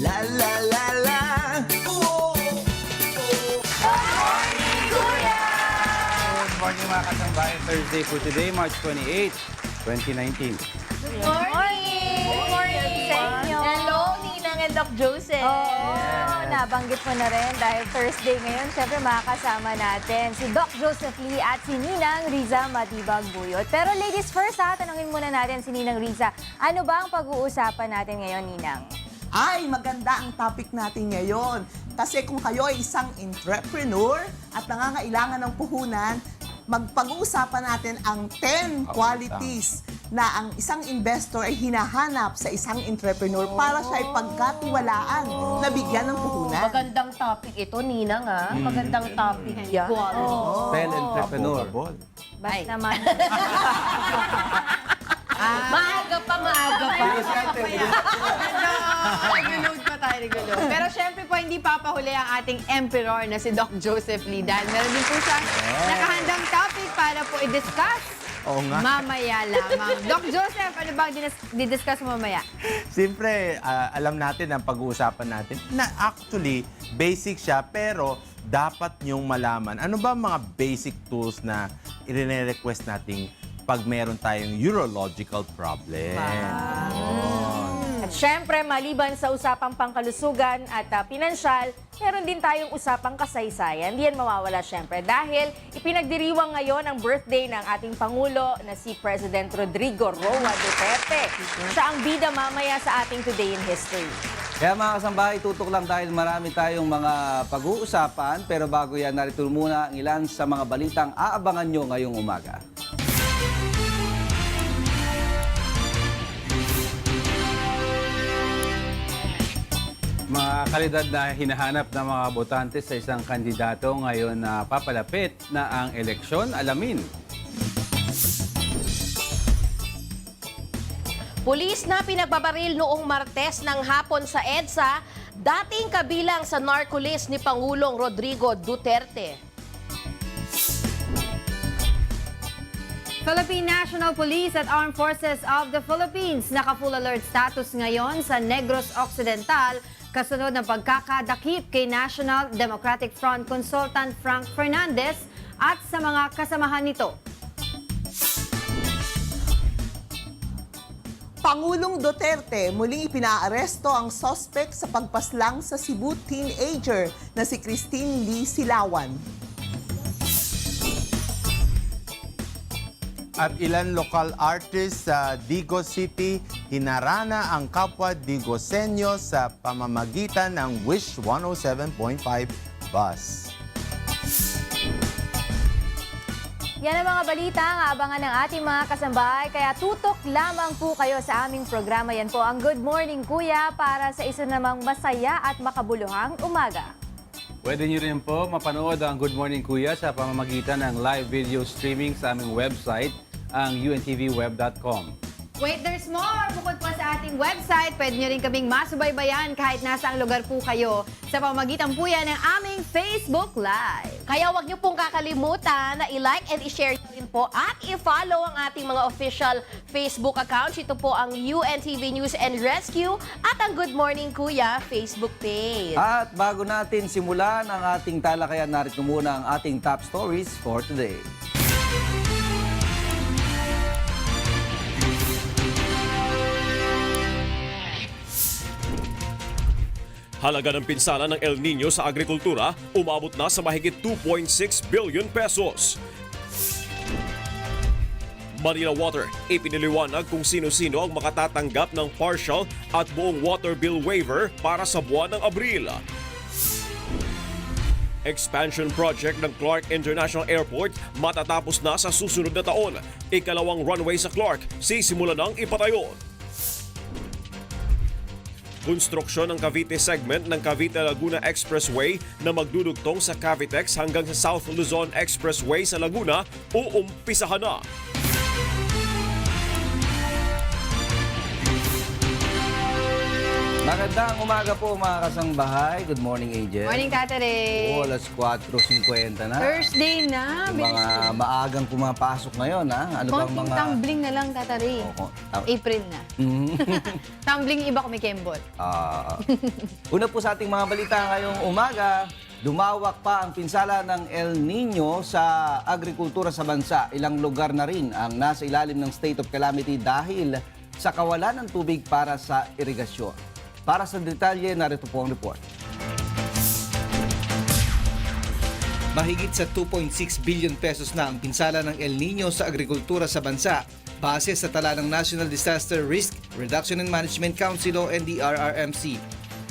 La la la la. Oh, Good morning mga kasambahay. Thursday for today, March 28, 2019. Good morning! Good morning sa inyo! Hello, Ninang and Doc Joseph. Oo, nabanggit mo na rin dahil Thursday ngayon, syempre makakasama natin si Doc Joseph Lee at si Ninang Riza Matibag-Buyot. Pero ladies first ha, tanungin muna natin si Ninang Riza, ano ba ang pag-uusapan natin ngayon, Ninang? Ay, maganda ang topic natin ngayon. Kasi kung kayo ay isang entrepreneur at nangangailangan ng puhunan, pag-uusapan natin ang 10 qualities na ang isang investor ay hinahanap sa isang entrepreneur para siya ay pagkatiwalaan na bigyan ng puhunan. Magandang topic ito, Ninang, ha? Magandang topic yan. Pen entrepreneur. Basta naman. Maaga pa. Nag-load pa tayo, nag-load. Pero syempre po, hindi papahuli ang ating emperor na si Doc Joseph Lee. Dahil meron din po siyang nakahandang topic para po i-discuss mamaya lamang. Doc Joseph, ano ba ang di-discuss mo mamaya? Siyempre, alam natin ang pag-uusapan natin na actually, basic siya pero dapat niyong malaman. Ano ba mga basic tools na i-request nating pag meron tayong urological problem? At syempre, maliban sa usapang pangkalusugan at pinansyal, meron din tayong usapang kasaysayan. Di yan mawawala syempre dahil ipinagdiriwang ngayon ang birthday ng ating Pangulo na si President Rodrigo Roa Duterte. Siya ang bida mamaya sa ating Today in History. Kaya mga kasambahay, tutok lang dahil marami tayong mga pag-uusapan. Pero bago yan, narito muna ang ilan sa mga balitang aabangan nyo ngayong umaga. Mga kalidad na hinahanap ng mga botante sa isang kandidato ngayon na papalapit na ang eleksyon, alamin. Pulis na pinagbabaril noong Martes ng hapon sa EDSA, dating kabilang sa narco-list ni Pangulong Rodrigo Duterte. Philippine National Police at Armed Forces of the Philippines naka-full alert status ngayon sa Negros Occidental kasunod ng pagkakadakip kay National Democratic Front Consultant Frank Fernandez at sa mga kasamahan nito. Pangulong Duterte muling ipinaaresto ang suspect sa pagpaslang sa Cebu teenager na si Christine Lee Silawan. At ilan local artists sa Digo City hinarana ang kapwa Digosenyo sa pamamagitan ng Wish 107.5 bus. Yan ang mga balita ang aabangan ng ating mga kasambahay. Kaya tutok lamang po kayo sa aming programa. Yan po ang Good Morning Kuya para sa isa namang masaya at makabuluhang umaga. Pwede nyo rin po mapanood ang Good Morning Kuya sa pamamagitan ng live video streaming sa aming website, ang untvweb.com. Wait, there's more! Bukod pa sa ating website, pwede nyo rin kaming masubaybayan kahit nasa ang lugar po kayo sa pamamagitan po yan ng aming Facebook Live. Kaya huwag niyo pong kakalimutan na i-like and i-share din po at i-follow ang ating mga official Facebook accounts. Ito po ang UNTV News and Rescue at ang Good Morning Kuya Facebook page. At bago natin simulan ang ating talakayan, narito muna ang ating top stories for today. Halaga ng pinsala ng El Nino sa agrikultura umabot na sa mahigit 2.6 billion pesos. Manila Water, ipiniliwanag kung sino-sino ang makatatanggap ng partial at buong water bill waiver para sa buwan ng Abril. Expansion project ng Clark International Airport matatapos na sa susunod na taon. Ikalawang runway sa Clark sisimula ng ipatayo. Konstruksyon ng Cavite segment ng Cavite-Laguna Expressway na magdudugtong sa Cavitex hanggang sa South Luzon Expressway sa Laguna uumpisahan na. Magandang umaga po mga kasangbahay. Good morning, Angel. Morning, Tata Ray. Oo, alas 4:50 na. Thursday na. Yung mga maagang pumapasok ngayon, ha? Ano bang Konting mga... tumbling na lang, Tata Ray. Oo, April na. Tumbling iba kumikembol. Una po sa ating mga balita ngayong umaga, lumawak pa ang pinsala ng El Nino sa agrikultura sa bansa. Ilang lugar na rin ang nasa ilalim ng state of calamity dahil sa kawalan ng tubig para sa irigasyon. Para sa detalye, narito po ang report. Mahigit sa 2.6 billion pesos na ang pinsala ng El Nino sa agrikultura sa bansa base sa tala ng National Disaster Risk Reduction and Management Council o NDRRMC.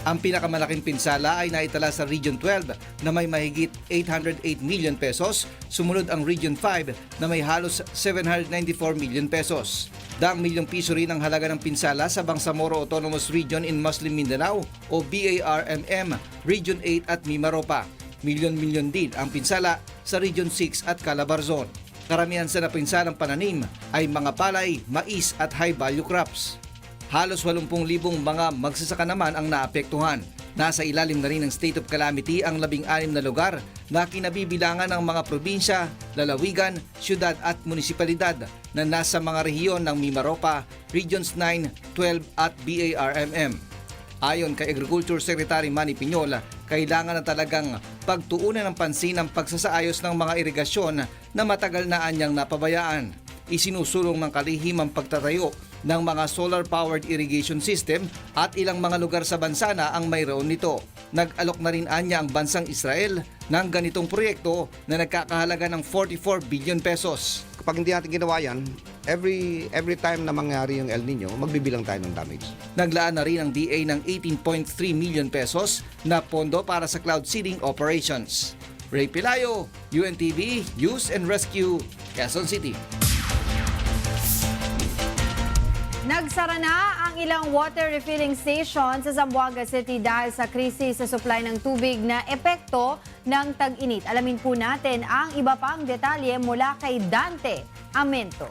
Ang pinakamalaking pinsala ay naitala sa Region 12 na may mahigit 808 million pesos, sumunod ang Region 5 na may halos 794 million pesos. 10 milyong piso rin ang halaga ng pinsala sa Bangsamoro Autonomous Region in Muslim Mindanao o BARMM, Region 8 at Mimaropa. Milyon-milyon din ang pinsala sa Region 6 at Calabarzon. Karamihan sa napinsalang pananim ay mga palay, mais at high-value crops. Halos 80,000 mga magsasaka naman ang naapektuhan. Nasa ilalim na rin ng state of calamity ang 16 na lugar na kinabibilangan ng mga probinsya, lalawigan, syudad at munisipalidad na nasa mga rehiyon ng Mimaropa, Regions 9, 12 at BARMM. Ayon kay Agriculture Secretary Manny Piñol, kailangan na talagang pagtuunan ng pansin ang pagsasaayos ng mga irigasyon na matagal na anyang napabayaan. Isinusulong ng kalihim ang pagtatayo ng mga solar-powered irrigation system at ilang mga lugar sa bansa na ang mayroon nito. Nag-alok na rin anya ang bansang Israel ng ganitong proyekto na nagkakahalaga ng 44 billion pesos. Kapag hindi natin ginawa yan, every time na mangyari yung El Nino, magbibilang tayo ng damage. Naglaan na rin ang DA ng 18.3 million pesos na pondo para sa cloud seeding operations. Ray Pilayo, UNTV, News and Rescue, Quezon City. Nagsara na ang ilang water refilling station sa Zamboanga City dahil sa krisis sa supply ng tubig na epekto ng tag-init. Alamin po natin ang iba pang detalye mula kay Dante Amento.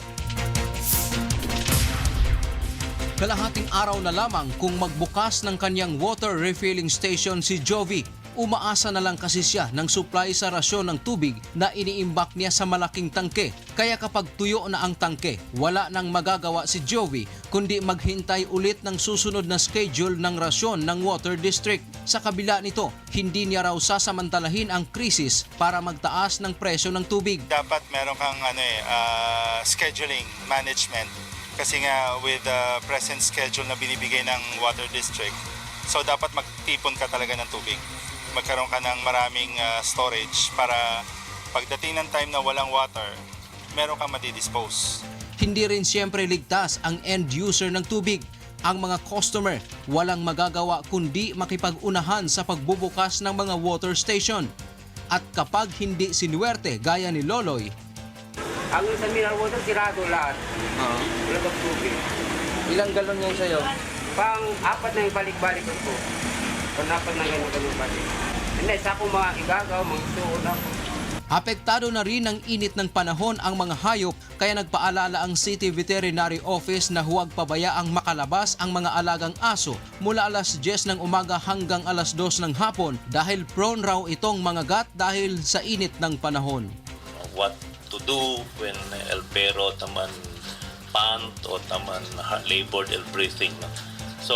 Kalahating araw na lamang kung magbukas ng kanyang water refilling station si Jovi. Umaasa na lang kasi siya ng supply sa rasyon ng tubig na iniimbak niya sa malaking tangke. Kaya kapag tuyo na ang tangke, wala nang magagawa si Jovi kundi maghintay ulit ng susunod na schedule ng rasyon ng Water District. Sa kabila nito, hindi niya raw sasamantalahin ang krisis para magtaas ng presyo ng tubig. Dapat meron kang scheduling management kasi nga with the present schedule na binibigay ng Water District, so dapat magtipon ka talaga ng tubig. Magkaroon ka ng maraming storage para pagdating ng time na walang water, meron kang madidispose. Hindi rin siyempre ligtas ang end user ng tubig. Ang mga customer walang magagawa kundi makipag-unahan sa pagbubukas ng mga water station. At kapag hindi sinuwerte gaya ni Loloy, ang sa mineral water, sirado lahat. Wala bang tubig. Ilang galon yan sa'yo? Apat na yung balik-balik ko. Apat na ganun balik. Hindi, sa akong mga igagaw, mga suod ako. apektado na rin ng init ng panahon ang mga hayop kaya nagpaalala ang City Veterinary Office na huwag pabayaang makalabas ang mga alagang aso mula alas 10 ng umaga hanggang alas 2 ng hapon dahil prone raw itong mangagat dahil sa init ng panahon. What to do when el pero taman pant o taman labored el breathing. So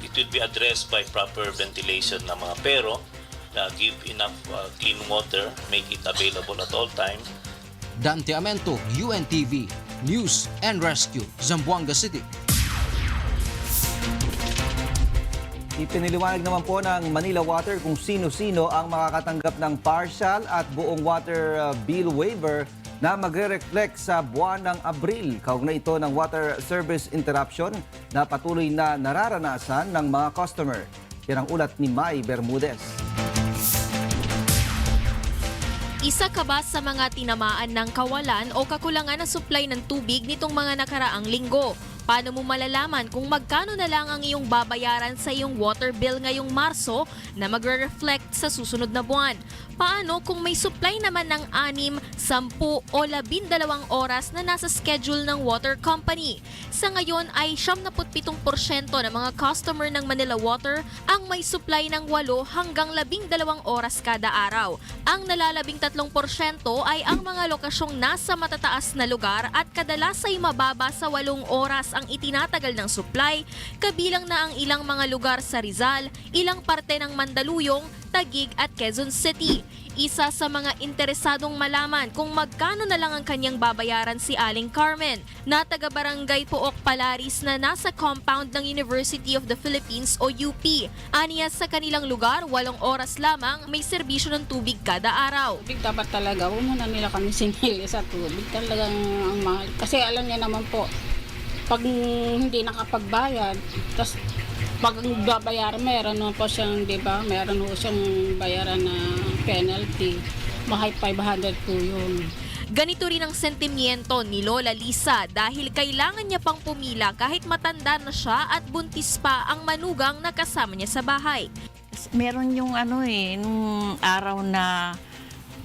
it will be addressed by proper ventilation ng mga pero. Give enough clean water, make it available at all times. Dante Amento, UNTV, News and Rescue, Zamboanga City. Ipiniliwanag naman po ng Manila Water kung sino-sino ang makakatanggap ng partial at buong water bill waiver na magre-reflect sa buwan ng Abril. Kaugnay ito ng water service interruption na patuloy na nararanasan ng mga customer. Yan ang ulat ni Mai Bermudez. Isa ka ba sa mga tinamaan ng kawalan o kakulangan ng supply ng tubig nitong mga nakaraang linggo? Paano mo malalaman kung magkano na lang ang iyong babayaran sa iyong water bill ngayong Marso na magre-reflect sa susunod na buwan? Paano kung may supply naman ng 6, 10 o 12 oras na nasa schedule ng water company? Sa ngayon ay 77% ng mga customer ng Manila Water ang may supply ng 8 hanggang 12 oras kada araw. Ang nalalabing 3% ay ang mga lokasyong nasa matataas na lugar at kadalas ay mababa sa 8 oras ang itinatagal ng supply, kabilang na ang ilang mga lugar sa Rizal, ilang parte ng Mandaluyong, Taguig at Quezon City. Isa sa mga interesadong malaman kung magkano na lang ang kanyang babayaran si Aling Carmen, na taga-barangay Pook Palaris na nasa compound ng University of the Philippines o UP. Aniya sa kanilang lugar, 8 oras lamang may serbisyo ng tubig kada araw. Dapat talaga, huwag muna nila kami sinili sa tubig. Talagang ang mahal. Kasi alam niya naman po, pag hindi nakapagbayad, tapos pag babayaran, mayroon naman po siyang, di ba, mayroon po siyang bayaran na penalty. Mahal 500 po yun. Ganito rin ang sentimiento ni Lola Lisa dahil kailangan niya pang pumila kahit matanda na siya at buntis pa ang manugang na kasama niya sa bahay. Meron yung nung araw na,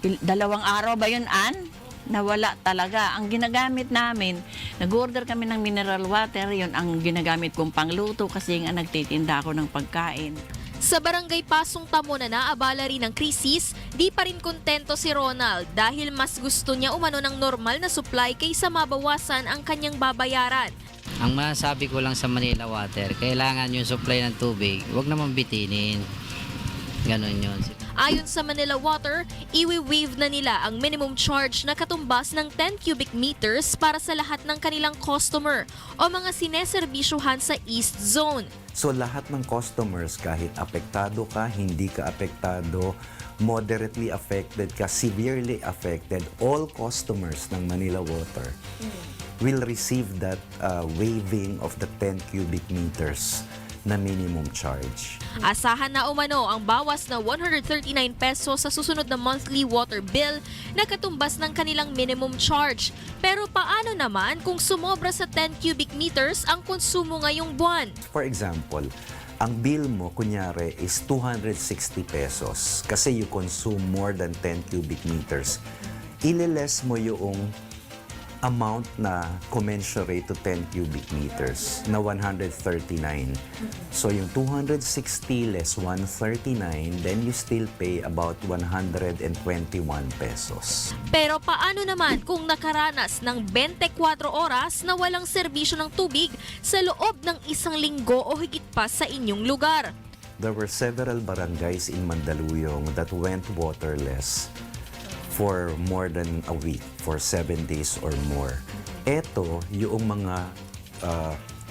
2 araw ba yun, Ann? Nawala talaga. Ang ginagamit namin, nag-order kami ng mineral water, yun ang ginagamit kong pangluto kasi nga nagtitinda ako ng pagkain. Sa barangay Pasong Tamo na naabala rin ng krisis, di pa rin kontento si Ronald dahil mas gusto niya umano ng normal na supply kaysa mabawasan ang kanyang babayaran. Ang masasabi ko lang sa Manila Water, kailangan yung supply ng tubig, huwag naman bitinin. Ganon yun. Ayon sa Manila Water, iwi-waive na nila ang minimum charge na katumbas ng 10 cubic meters para sa lahat ng kanilang customer o mga sineserbisyuhan sa East Zone. So lahat ng customers, kahit apektado ka, hindi ka apektado, moderately affected ka, severely affected, all customers ng Manila Water will receive that waiving of the 10 cubic meters na minimum charge. Asahan na umano ang bawas na 139 pesos sa susunod na monthly water bill na katumbas ng kanilang minimum charge. Pero paano naman kung sumobra sa 10 cubic meters ang konsumo ngayong buwan? For example, ang bill mo, kunyari, is 260 pesos kasi you consume more than 10 cubic meters. Ililess mo yung amount na commensurate to 10 cubic meters na 139. So yung 260 less 139, then you still pay about 121 pesos. Pero paano naman kung nakaranas ng 24 oras na walang serbisyo ng tubig sa loob ng 1 linggo o higit pa sa inyong lugar? There were several barangays in Mandaluyong that went waterless for more than a week, for 7 days or more. Ito yung mga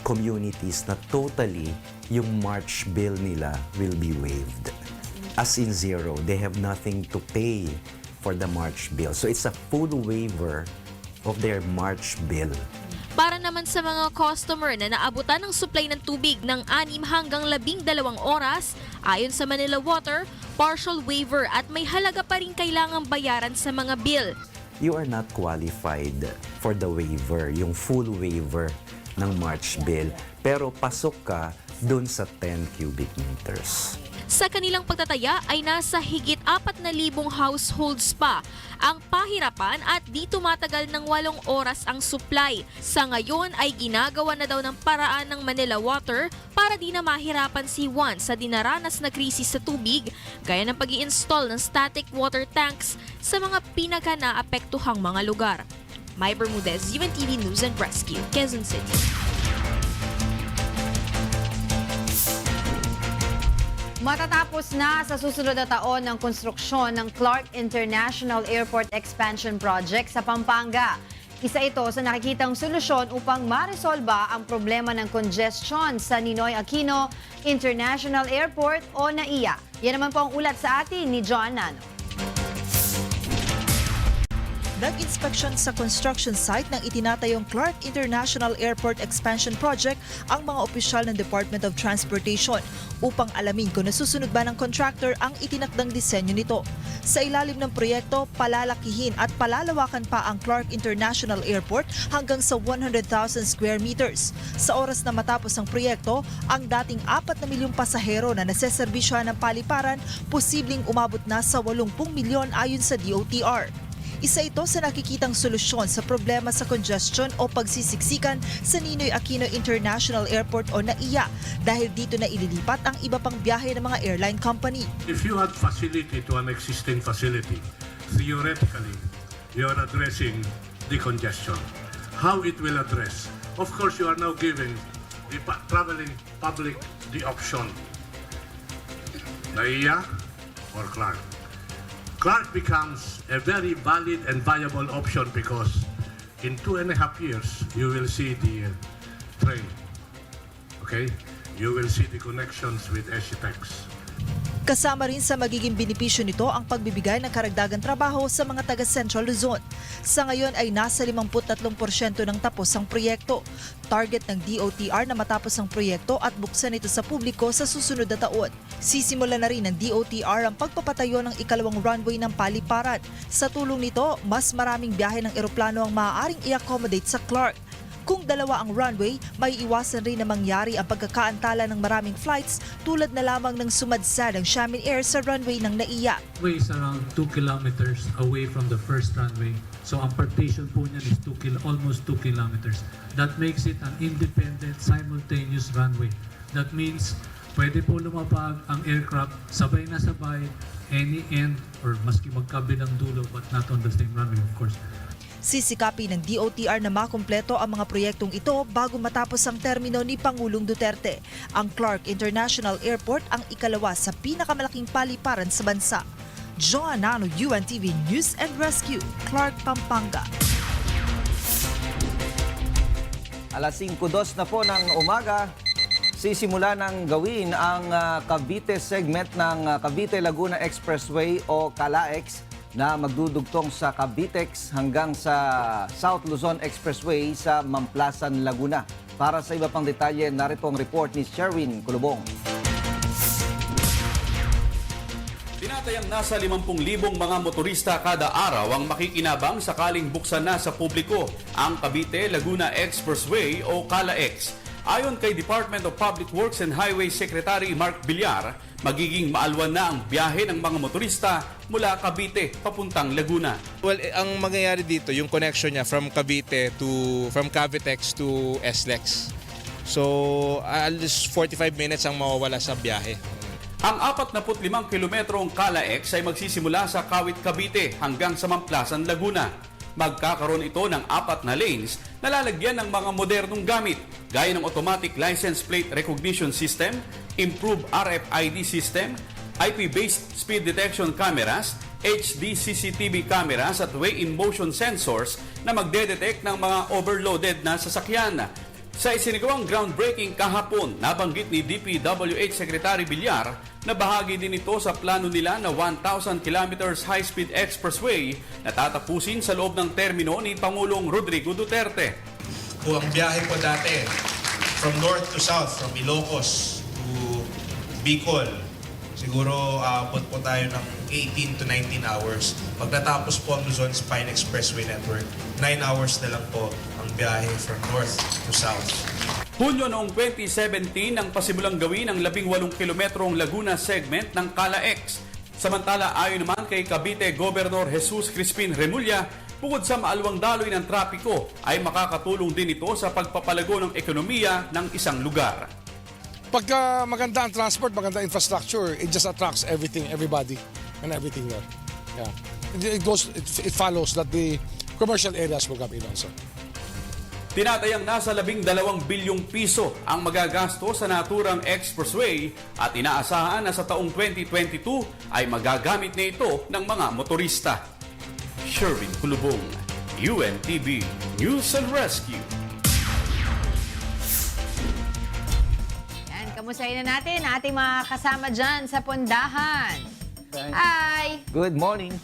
communities na totally yung March bill nila will be waived. As in zero, they have nothing to pay for the March bill. So it's a full waiver of their March bill. Para naman sa mga customer na naabutan ng supply ng tubig ng 6 hanggang 12 oras, ayon sa Manila Water, partial waiver at may halaga pa rin kailangang bayaran sa mga bill. You are not qualified for the waiver, yung full waiver ng March bill, pero pasok ka dun sa 10 cubic meters. Sa kanilang pagtataya ay nasa higit 4,000 households pa ang pahirapan at di tumatagal ng 8 oras ang supply. Sa ngayon ay ginagawa na daw ng paraan ng Manila Water para di na mahirapan si Juan sa dinaranas na krisis sa tubig, gaya ng pag-i-install ng static water tanks sa mga pinaka-naapektuhang mga lugar. May Bermudez, UNTV News and Rescue, Quezon City. Matatapos na sa susunod na taon ng konstruksyon ng Clark International Airport Expansion Project sa Pampanga. Isa ito sa nakikitang solusyon upang maresolba ang problema ng congestion sa Ninoy Aquino International Airport o NAIA. Yan naman po ang ulat sa atin ni John Nano. Nag-inspeksyon sa construction site ng itinatayong Clark International Airport Expansion Project ang mga opisyal ng Department of Transportation upang alamin kung nasusunod ba ng contractor ang itinakdang disenyo nito. Sa ilalim ng proyekto, palalakihin at palalawakan pa ang Clark International Airport hanggang sa 100,000 square meters. Sa oras na matapos ang proyekto, ang dating 4 na milyong pasahero na naseserbisyohan ng paliparan posibleng umabot na sa 80 milyon ayon sa DOTR. Isa ito sa nakikitang solusyon sa problema sa congestion o pagsisiksikan sa Ninoy Aquino International Airport o NAIA dahil dito na ililipat ang iba pang biyahe ng mga airline company. If you add facility to an existing facility, theoretically, you are addressing the congestion. How it will address? Of course, you are now giving the traveling public the option. NAIA or Clark. Clark becomes a very valid and viable option because in 2.5 years, you will see the train. Okay? You will see the connections with SCTEX. Kasama rin sa magiging benepisyo nito ang pagbibigay ng karagdagang trabaho sa mga taga Central Luzon. Sa ngayon ay nasa 53% ng tapos ang proyekto. Target ng DOTR na matapos ang proyekto at buksan ito sa publiko sa susunod na taon. Sisimula na rin ng DOTR ang pagpapatayo ng ikalawang runway ng paliparan. Sa tulong nito, mas maraming biyahe ng eroplano ang maaaring i-accommodate sa Clark. Kung dalawa ang runway, may iwasan rin na mangyari ang pagkakaantala ng maraming flights tulad na lamang ng sumadsad ang Xiamen Air sa runway ng NAIA. Runway is around 2 kilometers away from the first runway. So ang partition po niyan is almost 2 kilometers. That makes it an independent, simultaneous runway. That means pwede po lumapag ang aircraft sabay na sabay, any end or maski magkabilang dulo but not on the same runway of course. Sisikapin ng DOTR na makumpleto ang mga proyektong ito bago matapos ang termino ni Pangulong Duterte. Ang Clark International Airport ang ikalawa sa pinakamalaking paliparan sa bansa. Joanna Ano, UNTV News and Rescue, Clark, Pampanga. Alas 5:02 na po ng umaga, sisimula ng gawin ang Cavite segment ng Cavite-Laguna Expressway o CALAEX na magdudugtong sa Cavitex hanggang sa South Luzon Expressway sa Mamplasan, Laguna. Para sa iba pang detalye, narito ang report ni Sherwin Kulubong. Tinatayang nasa 50,000 mga motorista kada araw ang makikinabang sakaling buksan na sa publiko ang Cavite-Laguna Expressway o CALAEX. Ayon kay Department of Public Works and Highway Secretary Mark Villar, magiging maalwan na ang biyahe ng mga motorista mula Cavite papuntang Laguna. Well, ang mangyayari dito, yung connection niya from Cavitex to SLEX. So, at least 45 minutes ang mawawala sa biyahe. Ang 45 kilometrong CALAEX ay magsisimula sa Kawit, Cavite hanggang sa Mamplasan, Laguna. Magkakaroon ito ng 4 na lanes na lalagyan ng mga modernong gamit gaya ng automatic license plate recognition system, improved RFID system, IP-based speed detection cameras, HD CCTV cameras at weigh-in-motion sensors na magdedetect ng mga overloaded na sasakyan. Sa isinagawang groundbreaking kahapon, nabanggit ni DPWH Secretary Villar na bahagi din ito sa plano nila na 1,000 kilometers high-speed expressway na tatapusin sa loob ng termino ni Pangulong Rodrigo Duterte. Kung ang biyahe po dati, from north to south, from Ilocos to Bicol, siguro abot po tayo ng 18 to 19 hours. Pag natapos po ang Luzon Spine Expressway Network, 9 hours na lang po ang biyahe from north to south. Hunyo noong 2017 ang pasimulang gawin ang 18 kilometrong Laguna segment ng CALAEX. Samantala ayon naman kay Cavite Governor Jesus Crispin Remulla, bukod sa maalwang daloy ng trapiko ay makakatulong din ito sa pagpapalago ng ekonomiya ng isang lugar. Pagka maganda ang transport, maganda ang infrastructure, it just attracts everybody and everything there. Yeah. It follows that the commercial areas will come in also. Tinatayang nasa 12 bilyong piso ang magagasto sa naturang expressway at inaasahan na sa taong 2022 ay magagamit na ito ng mga motorista. Sherwin Kulubong, UNTV News and Rescue. Yan, kamustahin na natin ating mga kasama dyan sa Pondahan. Hi! Good morning.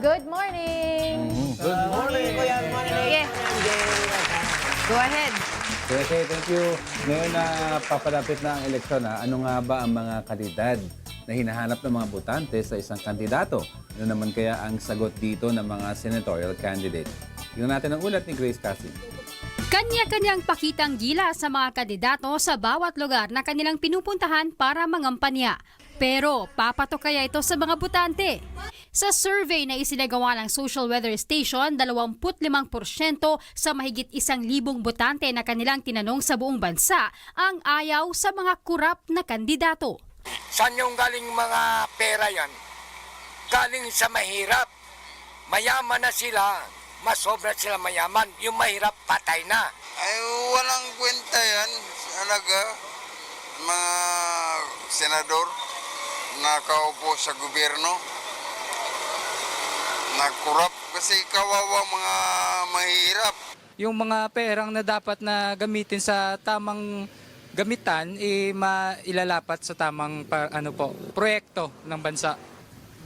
Good morning! Good morning. Sige. Go ahead. Okay, thank you. Ngayon na papalapit na ang eleksyon, ano nga ba ang mga kalidad na hinahanap ng mga botante sa isang kandidato? Ano naman kaya ang sagot dito ng mga senatorial candidate? Tingnan natin ang ulat ni Grace Cassie. Kanya-kanyang pakitang gila sa mga kandidato sa bawat lugar na kanilang pinupuntahan para mangampanya. Pero papatok kaya ito sa mga botante? Sa survey na isinagawa ng Social Weather Station, 25% sa mahigit 1,000 botante na kanilang tinanong sa buong bansa ang ayaw sa mga kurap na kandidato. Saan yung galing mga pera yan? Galing sa mahirap. Mayaman na sila, masobra sila mayaman. Yung mahirap, patay na. Ay, walang kwenta yan. Talaga, mga senador nakaupo sa gobyerno, nakurap kasi kawawa mga mahirap. Yung mga perang na dapat na gamitin sa tamang gamitan, mailalapat sa tamang proyekto ng bansa.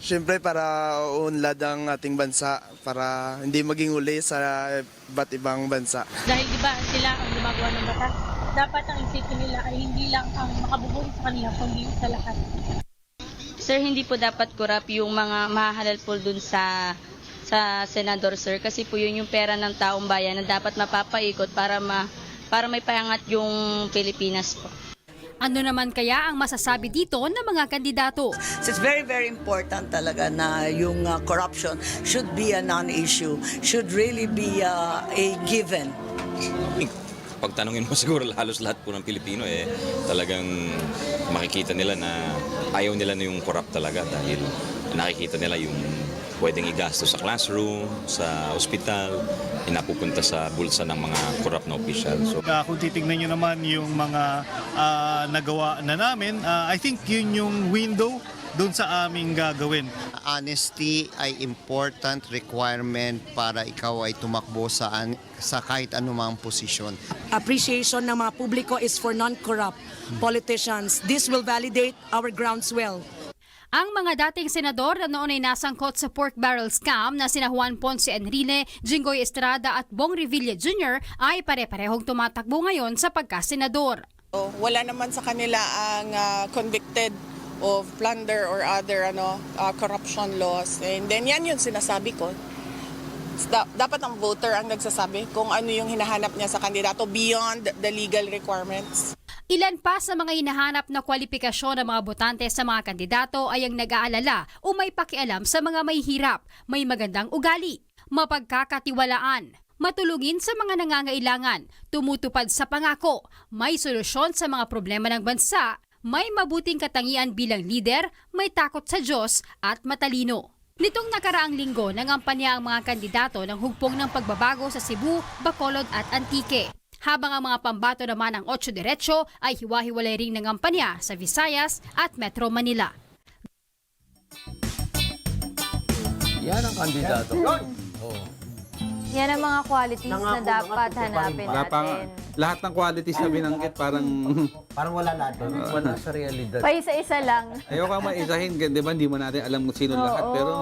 Siyempre para unlad ang ating bansa, para hindi maging uli sa iba't ibang bansa. Dahil di ba sila ang gumagawa ng batas, dapat ang isipin nila ay hindi lang ang makabubuti sa kanila, kundi sa lahat. Sir, hindi po dapat kurap yung mga mahahalal po dun sa senador, sir. Kasi po yun yung pera ng taong bayan na dapat mapapaikot para may payangat yung Pilipinas po. Ano naman kaya ang masasabi dito ng mga kandidato? So it's very, very important talaga na yung corruption should be a non-issue, should really be a given. Pagtanungin mo siguro halos lahat po ng Pilipino talagang makikita nila na ayaw nila na yung corrupt talaga dahil nakikita nila yung pwedeng igasto sa classroom, sa ospital, inapupunta sa bulsa ng mga corrupt na opisyal. So, kung titignan nyo naman yung mga nagawa na namin, I think yun yung window doon sa aming gagawin. Honesty ay important requirement para ikaw ay tumakbo sa kahit anumang posisyon. Appreciation ng mga publiko is for non-corrupt politicians. This will validate our groundswell. Ang mga dating senador na noon ay nasangkot sa pork barrel scam na sina Juan Ponce Enrile, Jinggoy Estrada at Bong Revilla Jr. ay pare-parehong tumatakbo ngayon sa pagkasenador. Wala naman sa kanila ang convicted of plunder or other corruption laws. And then yan yung sinasabi ko. Dapat ang voter ang nagsasabi kung ano yung hinahanap niya sa kandidato beyond the legal requirements. Ilan pa sa mga hinahanap na kwalifikasyon ng mga botante sa mga kandidato ay ang nag-aalala o may pakialam sa mga may hirap, may magandang ugali, mapagkakatiwalaan, matulungin sa mga nangangailangan, tumutupad sa pangako, may solusyon sa mga problema ng bansa, may mabuting katangian bilang lider, may takot sa Diyos at matalino. Nitong nakaraang linggo, nangampanya ang mga kandidato ng hugpong ng pagbabago sa Cebu, Bacolod at Antique. Habang ang mga pambato naman ng 8 Diretso ay hiwa-hiwalay ring nangampanya sa Visayas at Metro Manila. Yan ang kandidato. Yan ang mga qualities na dapat hanapin natin. Lahat ng qualities na binanggit parang wala lahat. Wala sa realidad. Pa isa-isa lang. Ayaw ka maisahin, di ba? Hindi mo natin alam kung sino lahat, pero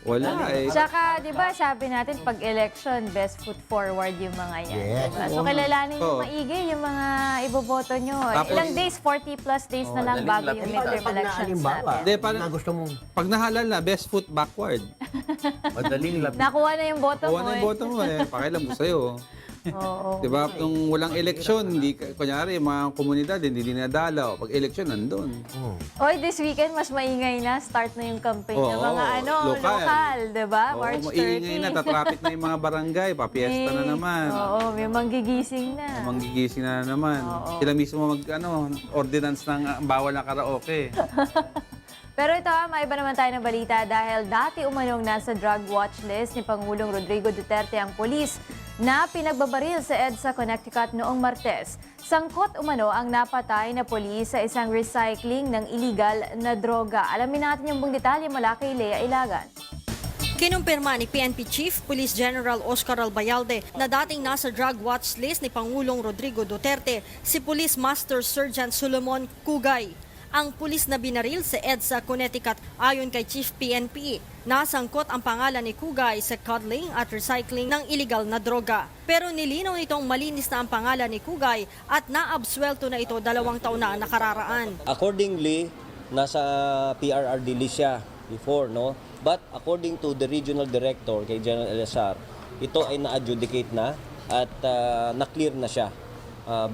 wala eh. Tsaka, di ba, sabi natin, pag election, best foot forward yung mga yan. Yes. Diba? So, kilalanin yung maigi, yung mga iboboto nyo. Tapos, ilang days, 40 plus days na lang bago yung midterm elections natin. Hindi, pag nahalal na, best foot backward. Madaling lapit. Nakuha na yung boto mo. Nakuha na yung boto mo eh. Pakialam ko sa'yo. Oo. Diba? Nung walang eleksyon, kunyari, mga komunidad, hindi dinadala. Pag eleksyon, nandun. Oy, this weekend, mas maingay na. Start na yung campaign ng mga lokal. Diba? Oo, March 30. maingay na, tatrapit na yung mga barangay, papiesta na naman. Oo, may manggigising na. Manggigising na naman. Sila mismo ordinance ng bawal na karaoke. Pero ito, may iba naman tayo ng balita dahil dati umanong nasa drug watch list ni Pangulong Rodrigo Duterte ang pulis na pinagbabaril sa EDSA Connecticut noong Martes. Sangkot umano ang napatay na pulis sa isang recycling ng illegal na droga. Alamin natin yung buong detalye mula kay Lea Ilagan. Kinumpirma ni PNP Chief Police General Oscar Albayalde na dating nasa drug watch list ni Pangulong Rodrigo Duterte si Police Master Sergeant Solomon Cugay. ang pulis na binaril sa EDSA, Connecticut. Ayon kay Chief PNP, nasangkot ang pangalan ni Kugay sa cuddling at recycling ng illegal na droga. Pero nilinaw nitong malinis na ang pangalan ni Kugay at naabsuelto na ito 2 taon na ang nakararaan. Accordingly, nasa PRRD list siya before, no? But according to the regional director kay General LSR, ito ay na-adjudicate na at na-clear na siya.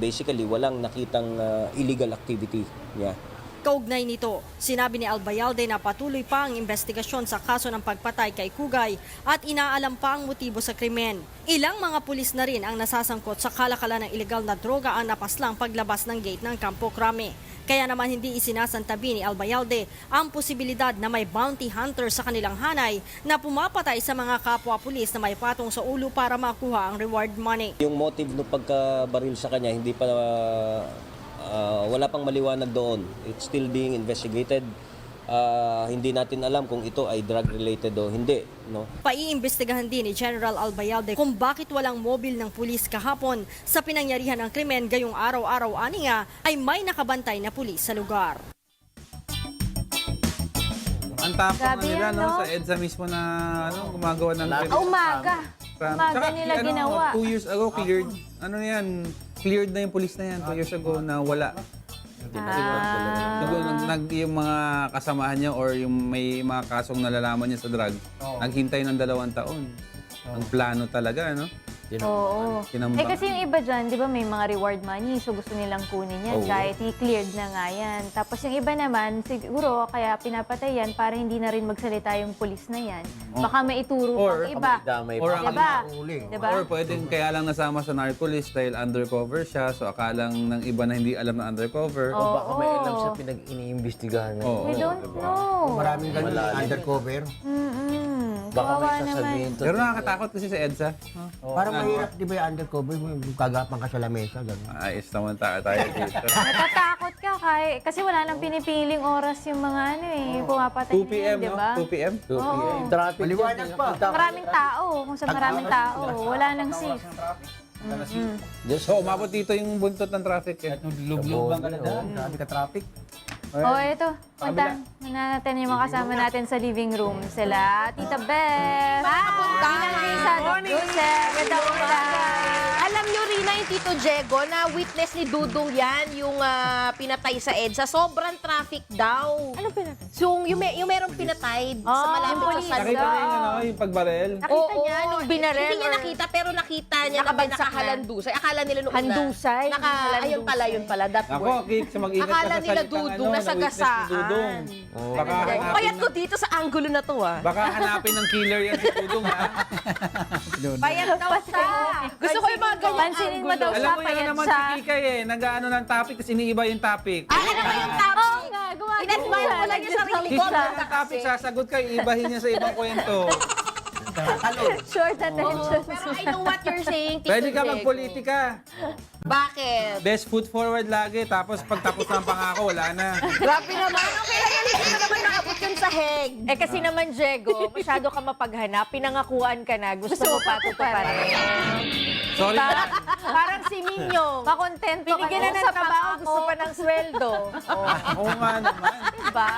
Basically, walang nakitang illegal activity niya. Kaugnay nito, sinabi ni Albayalde na patuloy pa ang investigasyon sa kaso ng pagpatay kay Kugay at inaalam pa ang motibo sa krimen. Ilang mga pulis na rin ang nasasangkot sa kalakalan ng illegal na droga ang napaslang paglabas ng gate ng Campo Crame. Kaya naman hindi isinasantabi ni Albayalde ang posibilidad na may bounty hunter sa kanilang hanay na pumapatay sa mga kapwa-pulis na may patong sa ulo para makuha ang reward money. Yung motive ng pagkabaril sa kanya, hindi pa wala pang maliwanag doon. It's still being investigated. Hindi natin alam kung ito ay drug-related o hindi. No? Paiimbestigahan din ni General Albayalde kung bakit walang mobil ng pulis kahapon sa pinangyarihan ng krimen gayong araw-araw aniya ay may nakabantay na pulis sa lugar. Ang tapang nila, no? Sa EDSA mismo na gumagawa ng Umaga nila ginawa. 2 years ago, cleared. Cleared na yung police na yan 2 years ago na wala. Yung mga kasamahan niya or yung may mga kasong nalalaman niya sa drug, naghintay ng 2 taon. Ang plano talaga, no? Oo. Kinambang. Kasi yung iba dyan, di ba may mga reward money, so gusto nilang kunin yan kahit i-cleared na nga yan. Tapos yung iba naman, siguro kaya pinapatay yan para hindi na rin magsalita yung pulis na yan. Baka may ituro pang iba. Diba? Or pwedeng kaya lang nasama sa narco-list dahil undercover siya, so akalang ng iba na hindi alam na undercover. O baka may alam sa pinag-iniimbestigahan na. We don't know. Maraming ganun undercover. Baka may sasabihin. Pero nakakatakot kasi sa EDSA. Parang mahirap, di ba yung undercover, kagapang ka sa lamesa, gano'n. Ayos naman tayo dito. Natatakot ka kasi wala nang pinipiling oras yung mga pumapatay 2 p.m., di ba? 2 p.m? Traffic. Maliwanag pa. Maraming tao. Kung sa maraming tao, wala nang safe. So, umabot dito yung buntot ng traffic. Lubang ka na dyan. Sabi ka traffic. Ito. Punta natin yung mga kasama natin sa living room. Sila, Tita Beth. Ninang Risa, Joseph. Alam nyo, Rina, yung Tito Diego, na witness ni Dudong yan, yung pinatay sa EDSA. Sobrang traffic daw. Ano pinatay? So, yung merong pinatay sa malapit sa Nakita niya yung pagbarel? Nakita niya nung binarel? Hindi niya nakita, pero nakita niya na nakahalandusay. Akala nila nung handusay? Ayun pala, that Ako, word. Kik, sa mag-ingat ka Akala sa nila salitang Dudong nasagasaan. Baka hanapin Payat ko dito sa angulo na to, Baka hanapin ng killer yan si Dudong, Payat daw siya. Gusto ko yung mga ganyan Pansinin mo daw Alam siya, mo yan payat naman siya. si Kikay nag-ano ng topic, tapos iniiba yung topic. Ano ba yung topic? In-admire mo lang yung sarili ko. Yung topic, sasagot ka, iibahin niya sa ibang kwento. Short attention. Pero I know what you're saying, Tito Pwede ka Diego. magpolitika. Bakit? Best foot forward lagi, tapos pag tapos ng pangako, wala na. Grabe naman. Okay lang yan. Hindi mo naman nakabot yun sa heg. Kasi naman, Diego, masyado ka mapaghanap, pinangakuan ka na, gusto mo patutuparin. Sorry na. Parang si Minyong. Makontento ka Binigyan na ng trabaho, gusto pa ng sweldo. Oo nga naman. Diba?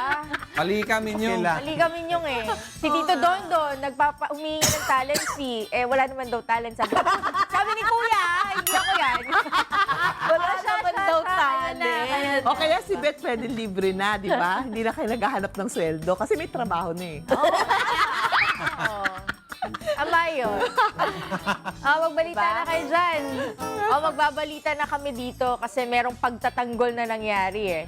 Mali kami nyo. Mali ka Minyong Si Tito Dondon, humingi ng talent fee. Wala naman daw talent. Sabi ni Kuya, hindi ako yan. Wala naman daw talent. O kaya si Beth pwede libre na, di ba? Hindi na kayo naghahanap ng sweldo kasi may trabaho na Ama yun. Magbalita na kayo dyan. Magbabalita na kami dito kasi merong pagtatanggol na nangyari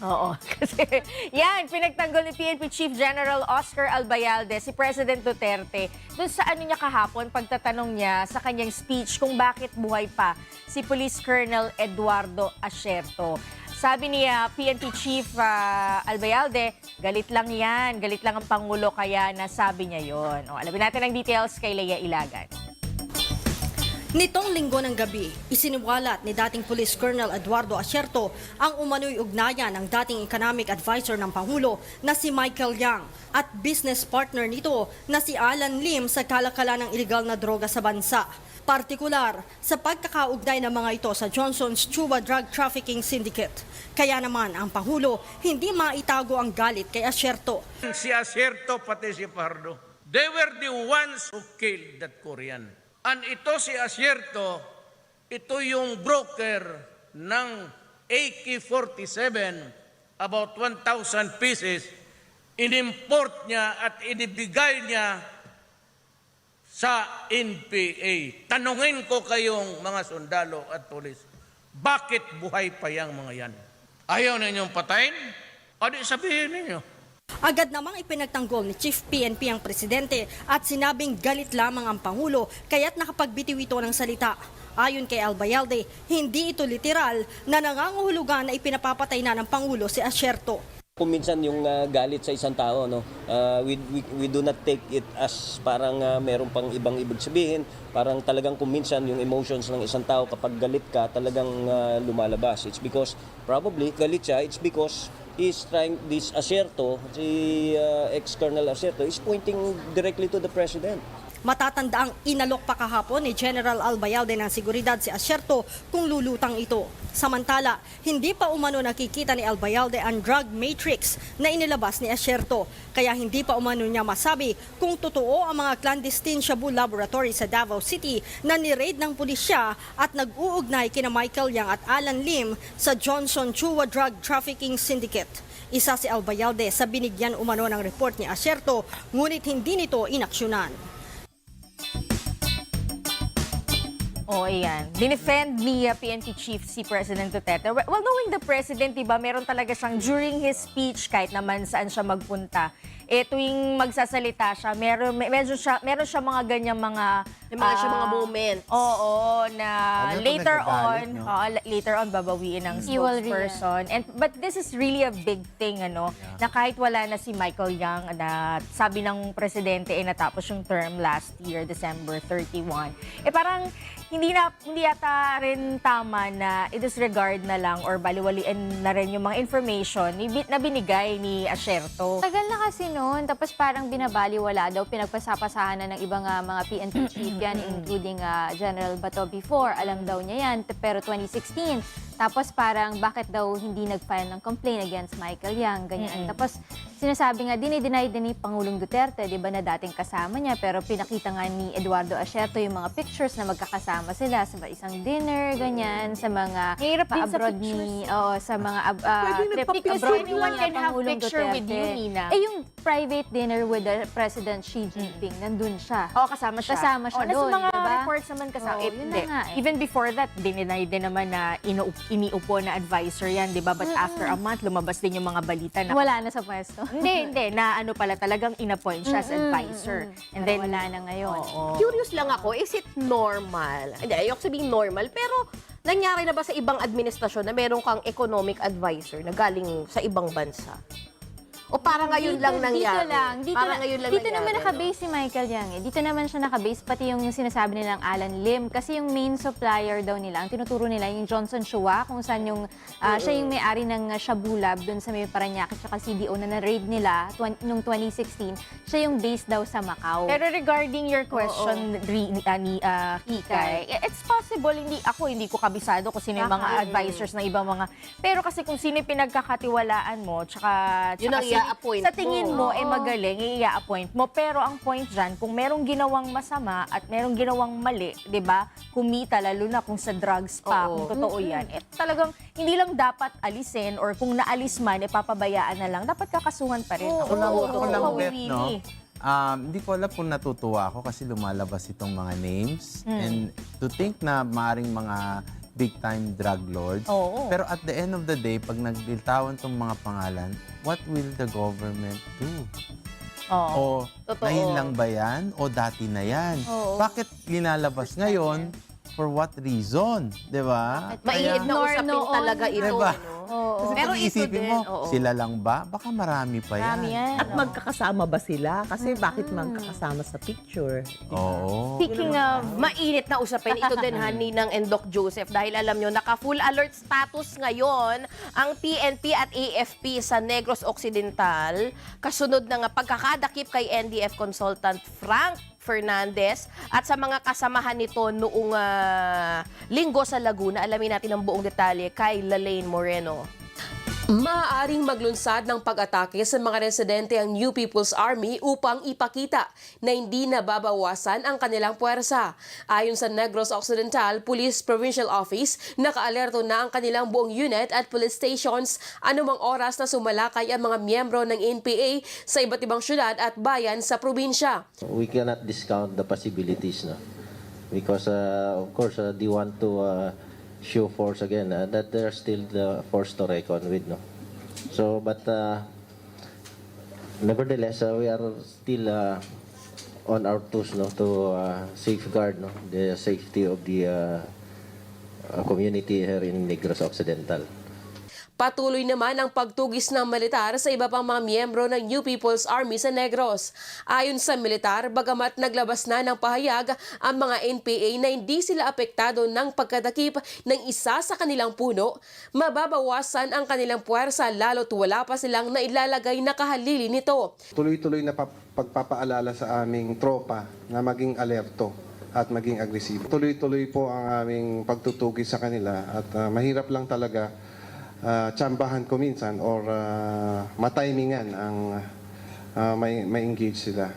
Oo, kasi yan, pinagtanggol ni PNP Chief General Oscar Albayalde si President Duterte dun sa niya kahapon, pagtatanong niya sa kanyang speech kung bakit buhay pa si Police Colonel Eduardo Asierto. Sabi niya, PNP Chief Albayalde, galit lang yan, galit lang ang Pangulo kaya nasabi niya yon. Alamin natin ang details kay Leia Ilagan. Nitong linggo ng gabi, isiniwalat ni dating Police Colonel Eduardo Asierto ang umano'y ugnayan ng dating economic advisor ng Pangulo na si Michael Yang at business partner nito na si Alan Lim sa kalakalan ng iligal na droga sa bansa. Partikular sa pagkakaugnay ng mga ito sa Johnson's Chua Drug Trafficking Syndicate. Kaya naman ang Pangulo hindi maitago ang galit kay Asierto. Si Asierto pati si Pardo, they were the ones who killed that Korean. And ito si Asierto, ito yung broker ng AK-47, about 1,000 pieces, inimport niya at inibigay niya sa NPA. Tanungin ko kayong mga sundalo at polis, bakit buhay pa yang mga yan? Ayaw ninyong patayin? O di sabihin ninyo. Agad namang ipinagtanggol ni Chief PNP ang presidente at sinabing galit lamang ang Pangulo kaya't nakapagbitiw ito ng salita. Ayon kay Albayalde, hindi ito literal na nangangahulugan na ipinapapatay na ng Pangulo si Asierto. Kung minsan yung galit sa isang tao, no, we do not take it as parang meron pang ibang ibig sabihin. Parang talagang kung minsan yung emotions ng isang tao kapag galit ka, talagang lumalabas. It's because, probably, galit siya, it's because he's trying, this Asierto, si ex-Colonel Asierto, is pointing directly to the President. Matatandaang inalok pa kahapon ni General Albayalde ng seguridad si Asierto kung lulutang ito. Samantala, hindi pa umano nakikita ni Albayalde ang drug matrix na inilabas ni Asierto. Kaya hindi pa umano niya masabi kung totoo ang mga clandestine shabu laboratory sa Davao City na ni-raid ng pulisya at nag-uugnay kina Michael Yang at Alan Lim sa Johnson Chua Drug Trafficking Syndicate. Isa si Albayalde sa binigyan umano ng report ni Asierto, ngunit hindi nito inaksyonan. Ayan. Dinefend ni PNP Chief si President Duterte. Well, knowing the President, diba, meron talaga siyang during his speech, kahit naman saan siya magpunta, tuwing magsasalita siya, meron siya mga ganyang mga... mga moments. Oo, na later on, no? later on babawiin ng spokesperson. But this is really a big thing, ano, na kahit wala na si Michael Yang, na sabi ng Presidente, natapos yung term last year, December 31. Parang, hindi yata rin tama na i-disregard na lang or baliwaliin na rin yung mga information na binigay ni Asierto. Tagal na kasi noon, tapos parang binabaliwala daw, pinagpasapasahan na ng ibang mga PNP chief yan, including General Bato before. Alam daw niya yan, pero 2016. Tapos parang bakit daw hindi nag-file ng complaint against Michael Yang, ganyan. Tapos sinasabi nga, dinideny din ni Pangulong Duterte, di ba, na dating kasama niya, pero pinakita nga ni Eduardo Asierto yung mga pictures na magkakasama sila sa isang dinner, ganyan, sa mga pa-abroad ni, sa mga trip abroad ni Pangulong Duterte. With you, Nina. Yung private dinner with the President Xi Jinping, nandun siya. Kasama siya. Kasama siya doon, mga diba? reports naman kasama. Yun na nga eh. Even before that, dinideny din naman na iniupo na advisor yan, di ba? But after a month, lumabas din yung mga balita na... Wala na sa pwesto. Hindi. Na ano pala, talagang inappoint siya as advisor. And then, wala na ngayon. Curious lang ako, is it normal? Hindi, ayoko sabihin normal, pero nangyari na ba sa ibang administrasyon na meron kang economic advisor na galing sa ibang bansa? O para ngayon lang nangyari? Dito naman nakabase si Michael Yang eh. Dito naman siya nakabase, pati yung sinasabi nilang Alan Lim. Kasi yung main supplier daw nila, ang tinuturo nila yung Johnson Chua, kung saan yung, siya yung may-ari ng Shabu Lab doon sa may Parañaque, tsaka CDO na na-raid nila noong 2016. Siya yung base daw sa Macau. Pero regarding your question ni Kikay, it's possible, hindi ko kabisado kung sino yung mga advisors ng ibang mga, pero kasi kung sino yung pinagkakatiwalaan mo, tsaka sa tingin mo, magaling, i-appoint mo. Pero ang point dyan, kung merong ginawang masama at merong ginawang mali, di ba, kumita, lalo na kung sa drugs pa, kung totoo yan, talagang hindi lang dapat alisin or kung naalis man, papabayaan na lang, dapat kakasuhan pa rin. Ako lang, Beth, no? Hindi ko alam kung natutuwa ako kasi lumalabas itong mga names. And to think na maaring mga big-time drug lords. Pero at the end of the day, pag nagdiltawan itong mga pangalan, what will the government do? O ngayon lang ba yan? O dati na yan? Bakit linalabas ngayon? For what reason? Diba? Mainit na usapin talaga ito. Diba? No? Oo. Kasi Pero kung ito isipin din, mo, oo. sila lang ba? Baka marami pa yan. Marami yan. At magkakasama ba sila? Kasi bakit magkakasama sa picture? Oo. Speaking of Mainit na usapin, ito din ha, Ninang and Doc Joseph. Dahil alam nyo, naka-full alert status ngayon ang PNP at AFP sa Negros Occidental. Kasunod ng pagkakadakip kay NDF consultant Frank Fernandez at sa mga kasamahan nito noong linggo sa Laguna. Alamin natin ang buong detalye kay Lalaine Moreno. Maaaring maglunsad ng pag-atake sa mga residente ang New People's Army upang ipakita na hindi nababawasan ang kanilang puwersa. Ayon sa Negros Occidental Police Provincial Office, nakaalerto na ang kanilang buong unit at police stations anumang oras na sumalakay ang mga miyembro ng NPA sa iba't ibang syudad at bayan sa probinsya. We cannot discount the possibilities, no? Because of course they want to show force again, that they're still the force to reckon with, no? So, but nevertheless, we are still on our toes, no, to safeguard, no, the safety of the community here in Negros Occidental. Patuloy naman ang pagtugis ng militar sa iba pang mga miyembro ng New People's Army sa Negros. Ayon sa militar, bagamat naglabas na ng pahayag ang mga NPA na hindi sila apektado ng pagkadakip ng isa sa kanilang puno, mababawasan ang kanilang puwersa lalo't wala pa silang nailalagay na kahalili nito. Tuloy-tuloy na pagpapaalala sa aming tropa na maging alerto at maging agresibo. Tuloy-tuloy po ang aming pagtutugis sa kanila at mahirap lang talaga tsambahan ko minsan or matimingan ang may-engage sila.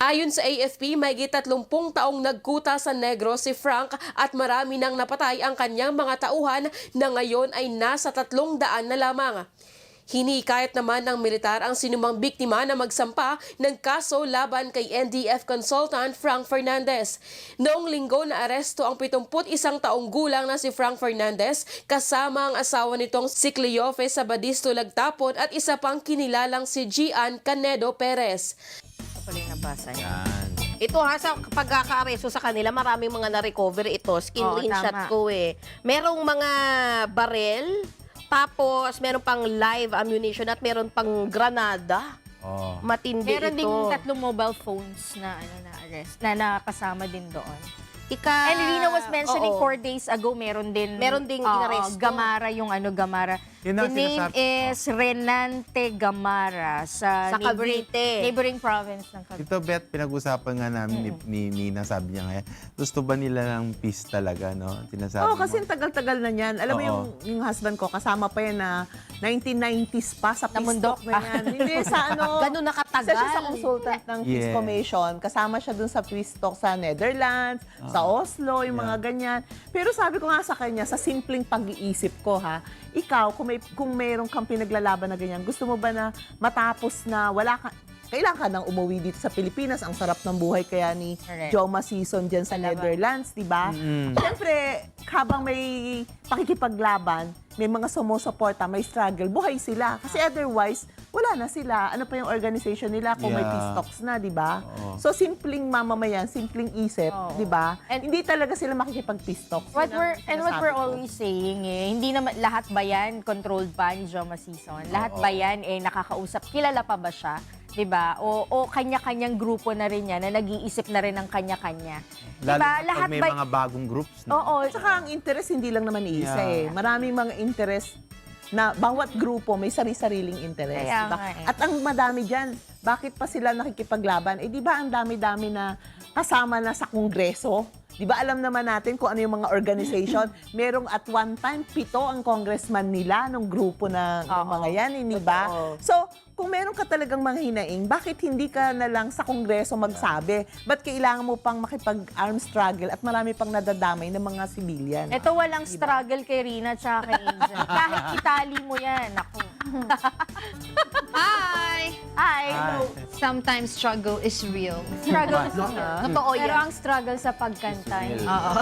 Ayon sa AFP, may 30 taong nagkuta sa Negros si Frank at marami nang napatay ang kanyang mga tauhan na ngayon ay nasa 300 na lamang. Hinikayat naman ng militar ang sinumang biktima na magsampa ng kaso laban kay NDF consultant Frank Fernandez. Noong linggo na aresto ang 71 taong gulang na si Frank Fernandez kasama ang asawa nitong si Cleofe Sabadisto Lagtapon at isa pang kinilalang si Gian Canedo Perez. Ito pala yung nabasa niya. Ito ha, sa pagkakaaresto sa kanila, maraming mga na-recover ito. Screenshot tama. ko eh. Merong mga barel, tapos meron pang live ammunition at meron pang granada. Matindi Meron ito. ding 3 mobile phones na na-arrest, na nakasama din doon. And Rina was mentioning oo. 4 days ago, meron ding inaresto. Gamara, yung Gamara. Yun The ang name sinasabi- is Renante Gamara sa Cavite. neighboring province ng Cavite. Ito, Beth, pinag-usapan nga namin ni Nina, sabi niya ngayon, gusto ba nila ng peace talaga, no? Sinasabi Oo, mo. kasi tagal-tagal na yan. Alam mo yung husband ko, kasama pa yan na 1990s pa sa peace talk na yan. Hindi, sa ano. Ganun nakatagal. Isa siya sa consultant ng Peace Yes. Commission. Kasama siya dun sa peace talk sa Netherlands, sa Oslo, yung mga ganyan. Pero sabi ko nga sa kanya, sa simpleng pag-iisip ko ha, ikaw, kung mayroon kang pinaglalaban na ganyan, gusto mo ba na matapos na kailangan ka nang umuwi dito sa Pilipinas, ang sarap ng buhay kaya ni Joma Season dyan sa Netherlands, di ba? Siyempre, habang may pakikipaglaban, may mga sumusuporta, may struggle, buhay sila. Kasi otherwise, wala na sila. Ano pa yung organization nila kung may peace talks na, di ba? So, simpleng mamamayan, simpleng isip, di ba? Hindi talaga sila makikipag-peace talks. What Yun ang we're sinasabi ko. always saying hindi naman lahat ba yan controlled pa ni Joma Season? Lahat ba yan nakakausap? Kilala pa ba siya? 'Di ba? O kanya-kanyang grupo na rin yan na nag-iisip na rin ng kanya-kanya. Lalo Diba? na pag may mga bagong groups, no? Oo. At saka ang interest hindi lang naman iisa Maraming mga interest na bawat grupo may sari-sariling interest. Kaya Diba? nga eh. At ang madami dyan, bakit pa sila nakikipaglaban? Di ba ang dami-dami na kasama na sa Kongreso? Di ba alam naman natin kung ano yung mga organization? Merong at one time, 7 ang congressman nila nung grupo ng mga yan, hindi ba? So, kung meron ka talagang mga hinaing, bakit hindi ka na lang sa Kongreso magsabi? Ba't kailangan mo pang makipag-armed struggle at marami pang nadadamay ng mga civilian? Ito walang struggle kay Rina tsaka kay Angel. Kahit itali mo yan, ako. Hi! Hi! Sometimes struggle is real. Struggle is Totoo Pero yan. ang struggle sa pagkanta. Oo.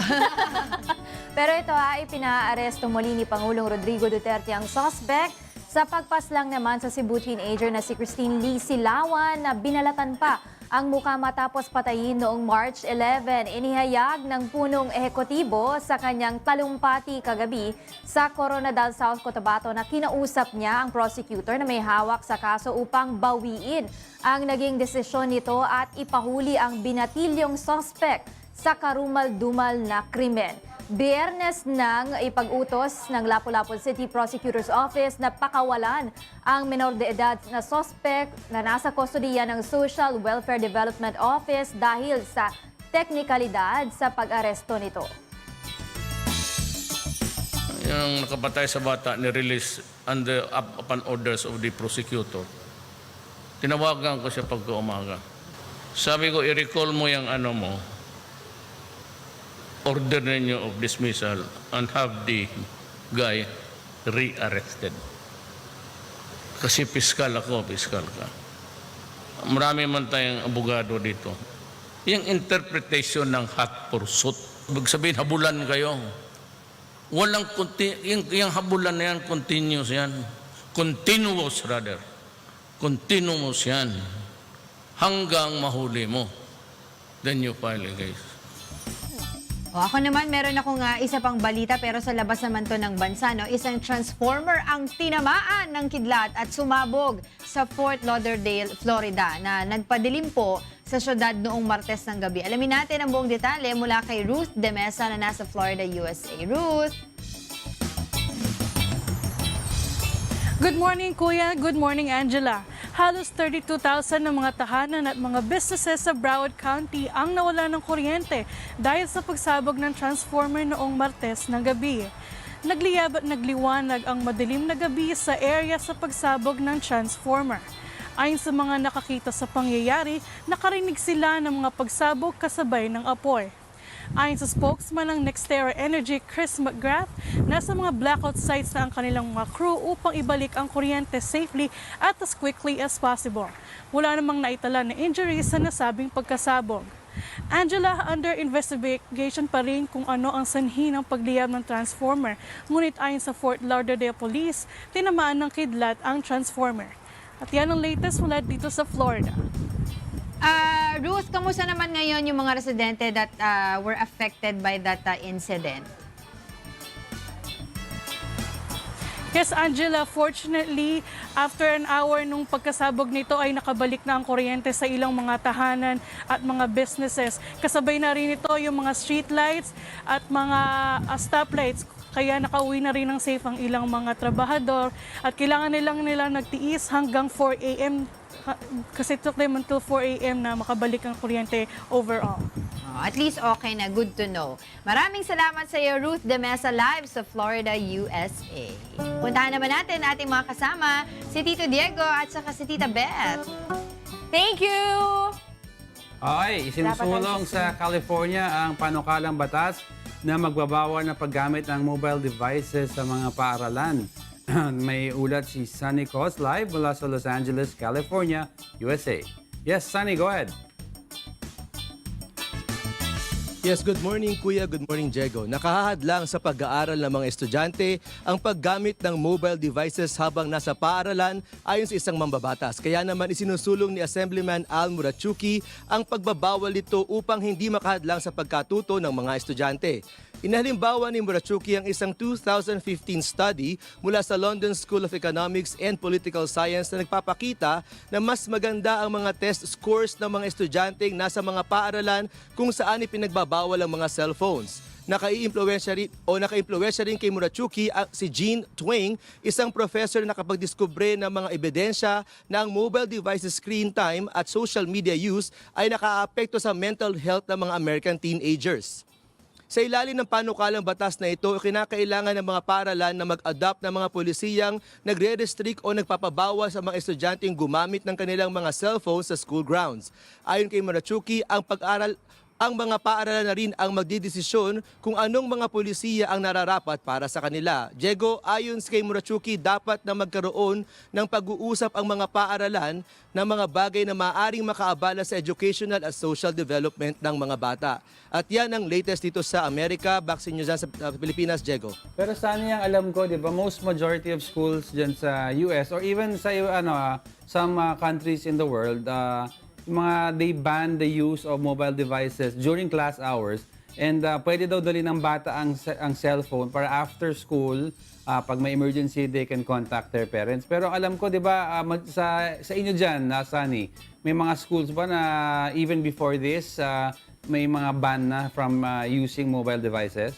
Pero ito ipinaaresto muli ni Pangulong Rodrigo Duterte ang suspect Sa pagpaslang naman sa Cebu teenager na si Christine Lee Silawan na binalatan pa ang mukha matapos patayin noong March 11. Inihayag ng punong ehekutibo sa kanyang talumpati kagabi sa Coronadal South Cotabato na kinausap niya ang prosecutor na may hawak sa kaso upang bawiin ang naging desisyon nito at ipahuli ang binatilyong suspect sa karumal-dumal na krimen. Biyernes nang ipag-utos ng Lapu-Lapu City Prosecutor's Office na pakawalan ang menor de edad na suspect na nasa kustodiya ng Social Welfare Development Office dahil sa teknikalidad sa pag-aresto nito. Yung nakapatay sa bata ni-release upon orders of the prosecutor. Tinawagan ko siya pagka-umaga. Sabi ko, i-recall mo yung order ninyo of dismissal and have the guy re-arrested. Kasi piskal ako, piskal ka. Marami man tayong abogado dito. Yung interpretation ng hot pursuit, ibig sabihin, habulan kayo. Walang, yung habulan na yan, continuous yan. Continuous rather. Continuous yan. Hanggang mahuli mo. Then you file a case. Ako naman, meron akong isa pang balita pero sa labas naman to ng bansa. No? Isang transformer ang tinamaan ng kidlat at sumabog sa Fort Lauderdale, Florida na nagpadilim po sa syudad noong Martes ng gabi. Alamin natin ang buong detalye mula kay Ruth De Mesa na nasa Florida, USA. Ruth! Good morning, Kuya. Good morning, Angela. Halos 32,000 ng mga tahanan at mga businesses sa Broward County ang nawala ng kuryente dahil sa pagsabog ng transformer noong Martes ng gabi. Nagliyab at nagliwanag ang madilim na gabi sa area sa pagsabog ng transformer. Ayon sa mga nakakita sa pangyayari, nakarinig sila ng mga pagsabog kasabay ng apoy. Ayon sa spokesman ng NextEra Energy, Chris McGrath, nasa mga blackout sites na ang kanilang mga crew upang ibalik ang kuryente safely at as quickly as possible. Wala namang naitala na injuries sa nasabing pagkasabog. Angela, under investigation pa rin kung ano ang sanhi ng pagliyab ng transformer. Ngunit ayon sa Fort Lauderdale Police, tinamaan ng kidlat ang transformer. At yan ang latest mula dito sa Florida. Ruth, kamusta naman ngayon yung mga residente that were affected by that incident? Yes, Angela, fortunately, after an hour nung pagkasabog nito ay nakabalik na ang kuryente sa ilang mga tahanan at mga businesses. Kasabay na rin ito yung mga street lights at mga stoplights. Kaya nakauwi na rin ng safe ang ilang mga trabahador at kailangan nilang nagtiis hanggang 4 a.m. kasi it took them until 4 a.m. na makabalik ang kuryente overall. At least okay na, good to know. Maraming salamat sa iyo, Ruth De Mesa, live sa Florida, USA. Puntahan naman natin ating mga kasama, si Tito Diego at saka si Tita Beth. Thank you! Okay, isinusulong sa California ang panukalang batas na magbabawal na paggamit ng mobile devices sa mga paaralan. May ulat si Sunny Cos live mula sa Los Angeles, California, USA. Yes, Sunny, go ahead. Yes, good morning Kuya, good morning Diego. Nakahahadlang sa pag-aaral ng mga estudyante ang paggamit ng mobile devices habang nasa paaralan ayon sa isang mambabatas. Kaya naman isinusulong ni Assemblyman Al Murachuki ang pagbabawal nito upang hindi makahadlang sa pagkatuto ng mga estudyante. Inahalimbawa ni Murachuki ang isang 2015 study mula sa London School of Economics and Political Science na nagpapakita na mas maganda ang mga test scores ng mga estudyanteng nasa mga paaralan kung saan ipinagbabawal ang mga cellphones. Naka-impluwensya rin kay Murachuki si Jean Twing, isang professor na nakapagdiskubre ng mga ebidensya na ang mobile devices screen time at social media use ay nakaapekto sa mental health ng mga American teenagers. Sa ilalim ng panukalang batas na ito, kinakailangan ng mga paaralan na mag-adopt ng mga polisiyang nagre-restrict o nagpapabawal sa mga estudyanteng gumamit ng kanilang mga cellphones sa school grounds. Ayon kay Murachuki, ang pag-aral Ang mga paaralan na rin ang magdidesisyon kung anong mga pulisiya ang nararapat para sa kanila. Diego, ayon kay Murachuki, dapat na magkaroon ng pag-uusap ang mga paaralan ng mga bagay na maaaring makaabala sa educational at social development ng mga bata. At yan ang latest dito sa Amerika. Back sa inyo dyan sa Pilipinas, Diego. Pero sana yung alam ko, di ba, most majority of schools dyan sa US or even sa some countries in the world, they ban the use of mobile devices during class hours, and pwede daw dali ng bata ang cellphone para after school, pag may emergency, they can contact their parents. Pero alam ko, di ba, sa inyo dyan, Sunny, may mga schools ba na even before this, may mga ban na from using mobile devices?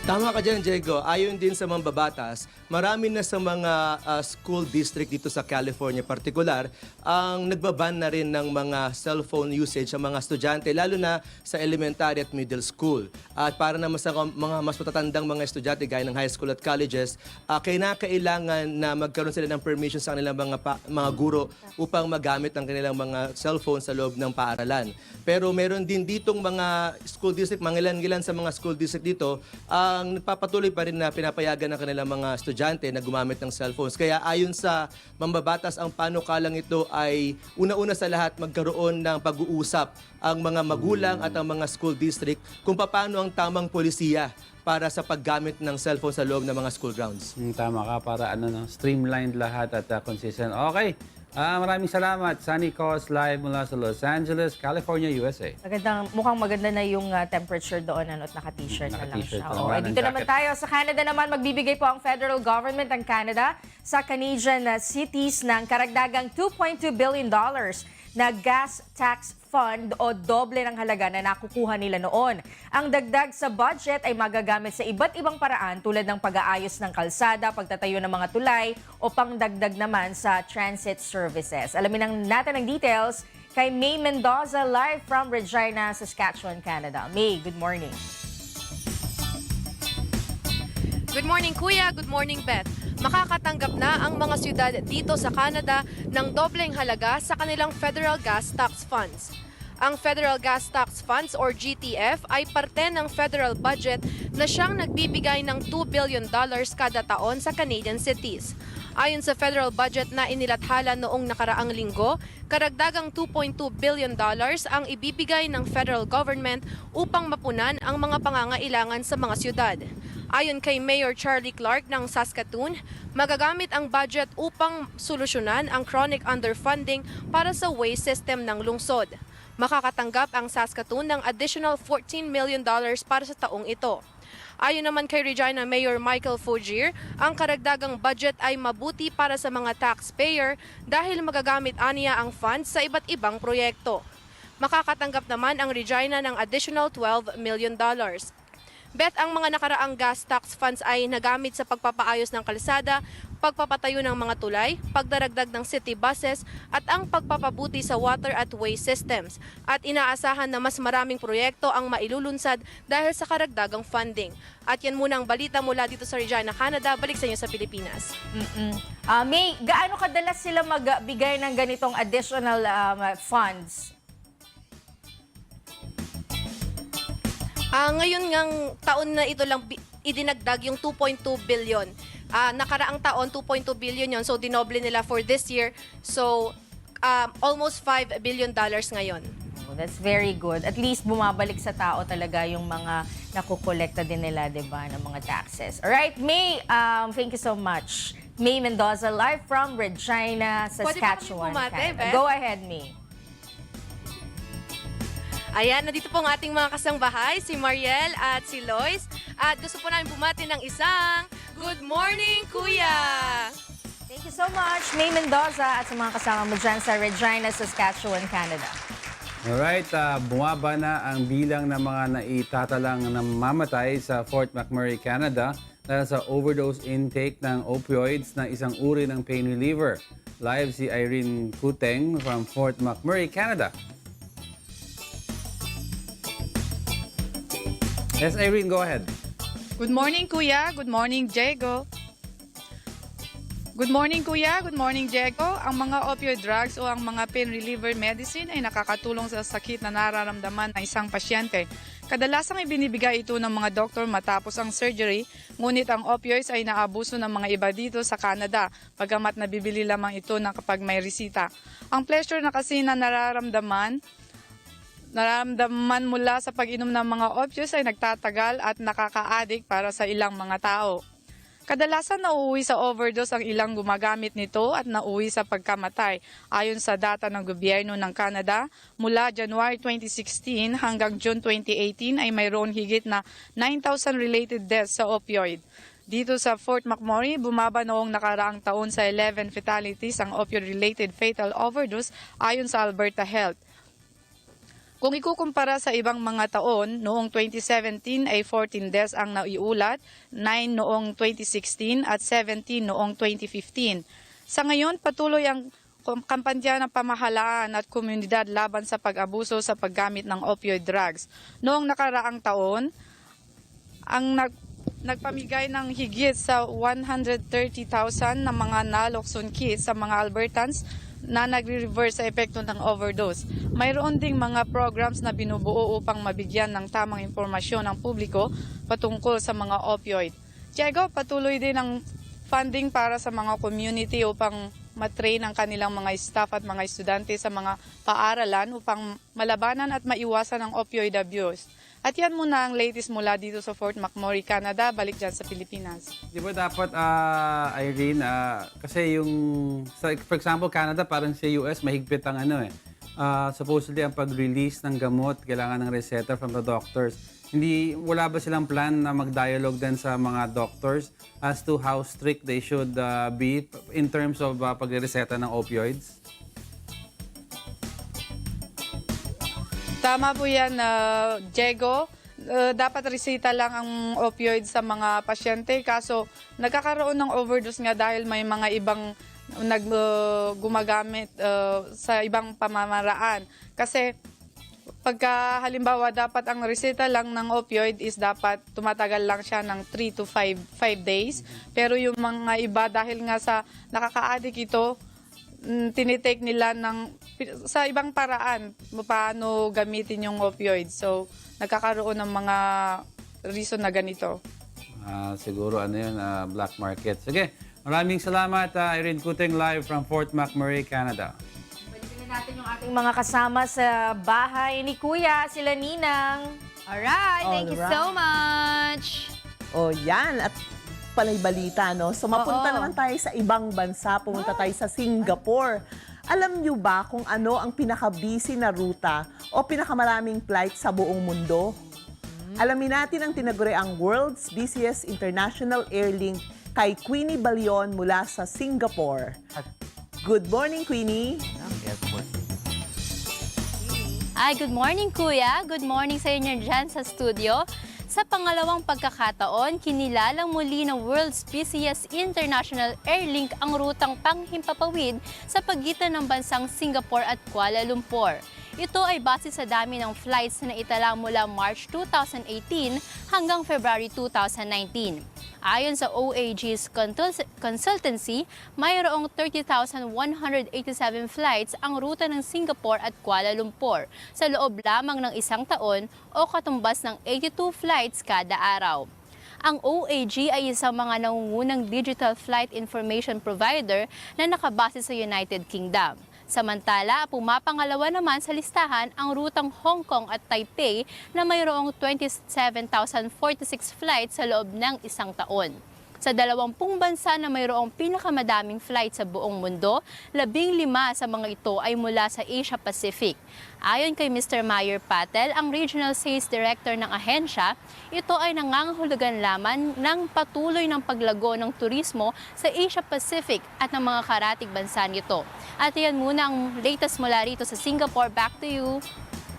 Tama ka dyan, Diego. Ayon din sa mambabatas, marami na sa mga school district dito sa California partikular ang nagbaban na rin ng mga cellphone usage sa mga estudyante, lalo na sa elementary at middle school. At para naman sa mga mas matatandang mga estudyante gaya ng high school at colleges, kailangan na magkaroon sila ng permission sa kanilang mga guro upang magamit ang kanilang mga cellphone sa loob ng paaralan. Pero meron din ditong mga school district, mga ilan sa mga school district dito, ang nagpapatuloy pa rin na pinapayagan ng kanilang mga estudyante na gumamit ng cellphones. Kaya ayon sa mambabatas, ang panukalang ito ay una-una sa lahat magkaroon ng pag-uusap ang mga magulang at ang mga school district kung paano ang tamang polisiya para sa paggamit ng cellphone sa loob ng mga school grounds. Tama ka, para streamlined lahat at consistent. Okay. Maraming salamat. Sunny Cos live mula sa Los Angeles, California, USA. Mukhang maganda na yung temperature doon at naka-t-shirt na lang Naka-t-shirt siya. na lang. Oo, Walang dito naman jacket. tayo. Sa Canada naman, magbibigay po ang federal government ng Canada sa Canadian cities ng karagdagang $2.2 billion na gas tax fund o doble ng halaga na nakukuha nila noon. Ang dagdag sa budget ay magagamit sa iba't ibang paraan tulad ng pag-aayos ng kalsada, pagtatayo ng mga tulay o pangdagdag naman sa transit services. Alamin natin ang details kay May Mendoza live from Regina, Saskatchewan, Canada. May, good morning. Good morning, Kuya. Good morning, Beth. Makakatanggap na ang mga syudad dito sa Canada ng dobleng halaga sa kanilang Federal Gas Tax Funds. Ang Federal Gas Tax Funds or GTF ay parte ng federal budget na siyang nagbibigay ng $2 billion kada taon sa Canadian cities. Ayon sa federal budget na inilathala noong nakaraang linggo, karagdagang $2.2 billion ang ibibigay ng federal government upang mapunan ang mga pangangailangan sa mga syudad. Ayon kay Mayor Charlie Clark ng Saskatoon, magagamit ang budget upang solusyonan ang chronic underfunding para sa waste system ng lungsod. Makakatanggap ang Saskatoon ng additional $14 million para sa taong ito. Ayon naman kay Regina Mayor Michael Faugier, ang karagdagang budget ay mabuti para sa mga taxpayer dahil magagamit aniya ang funds sa iba't ibang proyekto. Makakatanggap naman ang Regina ng additional $12 million. Bet, ang mga nakaraang gas tax funds ay nagamit sa pagpapaayos ng kalsada, pagpapatayo ng mga tulay, pagdaragdag ng city buses at ang pagpapabuti sa water at waste systems. At inaasahan na mas maraming proyekto ang mailulunsad dahil sa karagdagang funding. At yan muna ang balita mula dito sa Regina, Canada. Balik sa inyo sa Pilipinas. May, gaano kadalas sila magbigay ng ganitong additional funds? Ngayon ngang taon na ito lang idinagdag yung 2.2 billion. Nakaraang taon, 2.2 billion yon. So, dinoble nila for this year. So, almost $5 billion ngayon. Oh, that's very good. At least bumabalik sa tao talaga yung mga nakukolekta din nila, di ba, ng mga taxes. Alright, May, thank you so much. May Mendoza live from Regina, Saskatchewan, Canada. Go ahead, May. Ayan, nandito po ang ating mga kasangbahay, si Mariel at si Lois. At gusto po namin bumati ng isang Good Morning, Kuya! Thank you so much, May Mendoza at sa mga kasama mo dyan sa Regina, Saskatchewan, Canada. Alright, bumaba na ang bilang ng mga naitatalang namamatay sa Fort McMurray, Canada dahil sa overdose intake ng opioids na isang uri ng pain reliever. Live si Irene Kuteng from Fort McMurray, Canada. Yes, Irene, go ahead. Good morning, Kuya. Good morning, Diego. Good morning Kuya, good morning Diego. Ang mga opioid drugs o ang mga pain reliever medicine ay nakakatulong sa sakit na nararamdaman ng isang pasyente. Kadalasang ibinibigay ito ng mga doktor matapos ang surgery, ngunit ang opioids ay naabuso ng mga iba dito sa Canada, pagamat nabibili lamang ito na kapag may resita. Ang pleasure na kasi na nararamdaman mula sa pag-inom ng mga opioids ay nagtatagal at nakaka-addict para sa ilang mga tao. Kadalasan nauuwi sa overdose ang ilang gumagamit nito at nauwi sa pagkamatay. Ayon sa data ng gobyerno ng Canada, mula January 2016 hanggang June 2018 ay mayroon higit na 9,000 related deaths sa opioid. Dito sa Fort McMurray, bumaba noong nakaraang taon sa 11 fatalities ang opioid-related fatal overdose ayon sa Alberta Health. Kung ikukumpara sa ibang mga taon, noong 2017 ay 14 deaths ang naiulat, 9 noong 2016 at 17 noong 2015. Sa ngayon, patuloy ang kampanya ng pamahalaan at komunidad laban sa pag-abuso sa paggamit ng opioid drugs. Noong nakaraang taon, ang nagpamigay ng higit sa 130,000 na mga naloxone kits sa mga Albertans na nagre-reverse sa epekto ng overdose. Mayroon ding mga programs na binubuo upang mabigyan ng tamang impormasyon ang publiko patungkol sa mga opioid. Diego, patuloy din ang funding para sa mga community upang matrain ang kanilang mga staff at mga estudyante sa mga paaralan upang malabanan at maiwasan ang opioid abuse. At yan muna ang latest mula dito sa Fort McMurray, Canada. Balik dyan sa Pilipinas. Di ba dapat, Irene, kasi yung, for example, Canada, parang sa US, mahigpit ang supposedly ang pag-release ng gamot, kailangan ng reseta from the doctors. Wala ba silang plan na mag-dialogue din sa mga doctors as to how strict they should be in terms of pag-reseta ng opioids? Tama po yan, Diego. Dapat resita lang ang opioid sa mga pasyente. Kaso nagkakaroon ng overdose nga dahil may mga ibang gumagamit sa ibang pamamaraan. Kasi pagka halimbawa dapat ang resita lang ng opioid is dapat tumatagal lang siya ng 3 to 5 days. Pero yung mga iba dahil nga sa nakaka-addict ito, tinitake nila sa ibang paraan paano gamitin yung opioid. So, nagkakaroon ng mga reason na ganito. Siguro black market. Sige, maraming salamat Irene Kuting live from Fort McMurray, Canada. Balikan natin yung ating mga kasama sa bahay ni Kuya, sila Ninang. Alright, thank you so much. O yan, at palay balita, no? So mapunta naman tayo sa ibang bansa, pumunta tayo sa Singapore. Alam niyo ba kung ano ang pinaka-busy na ruta o pinakamaraming flight sa buong mundo? Alamin natin ang tinaguri ang world's busiest international airlink kay Queenie Balion mula sa Singapore. Good morning, Queenie. Ay, good morning, Kuya. Good morning sa inyo dyan sa studio. Sa pangalawang pagkakataon, kinilalang muli ng world's busiest international airlink ang rutang panghimpapawid sa pagitan ng bansang Singapore at Kuala Lumpur. Ito ay base sa dami ng flights na itala mula March 2018 hanggang February 2019. Ayon sa OAG's consultancy, mayroong 30,187 flights ang ruta ng Singapore at Kuala Lumpur sa loob lamang ng isang taon o katumbas ng 82 flights kada araw. Ang OAG ay isang mga nangungunang digital flight information provider na nakabase sa United Kingdom. Samantala, pumapangalawa naman sa listahan ang rutang Hong Kong at Taipei na mayroong 27,046 flights sa loob ng isang taon. Sa 20 bansa na mayroong pinakamadaming flight sa buong mundo, 15 sa mga ito ay mula sa Asia Pacific. Ayon kay Mr. Mayer Patel, ang Regional Sales Director ng ahensya, ito ay nangangahulugan lamang ng patuloy ng paglago ng turismo sa Asia Pacific at ng mga karatig bansa nito. At yan muna ang latest mula rito sa Singapore. Back to you.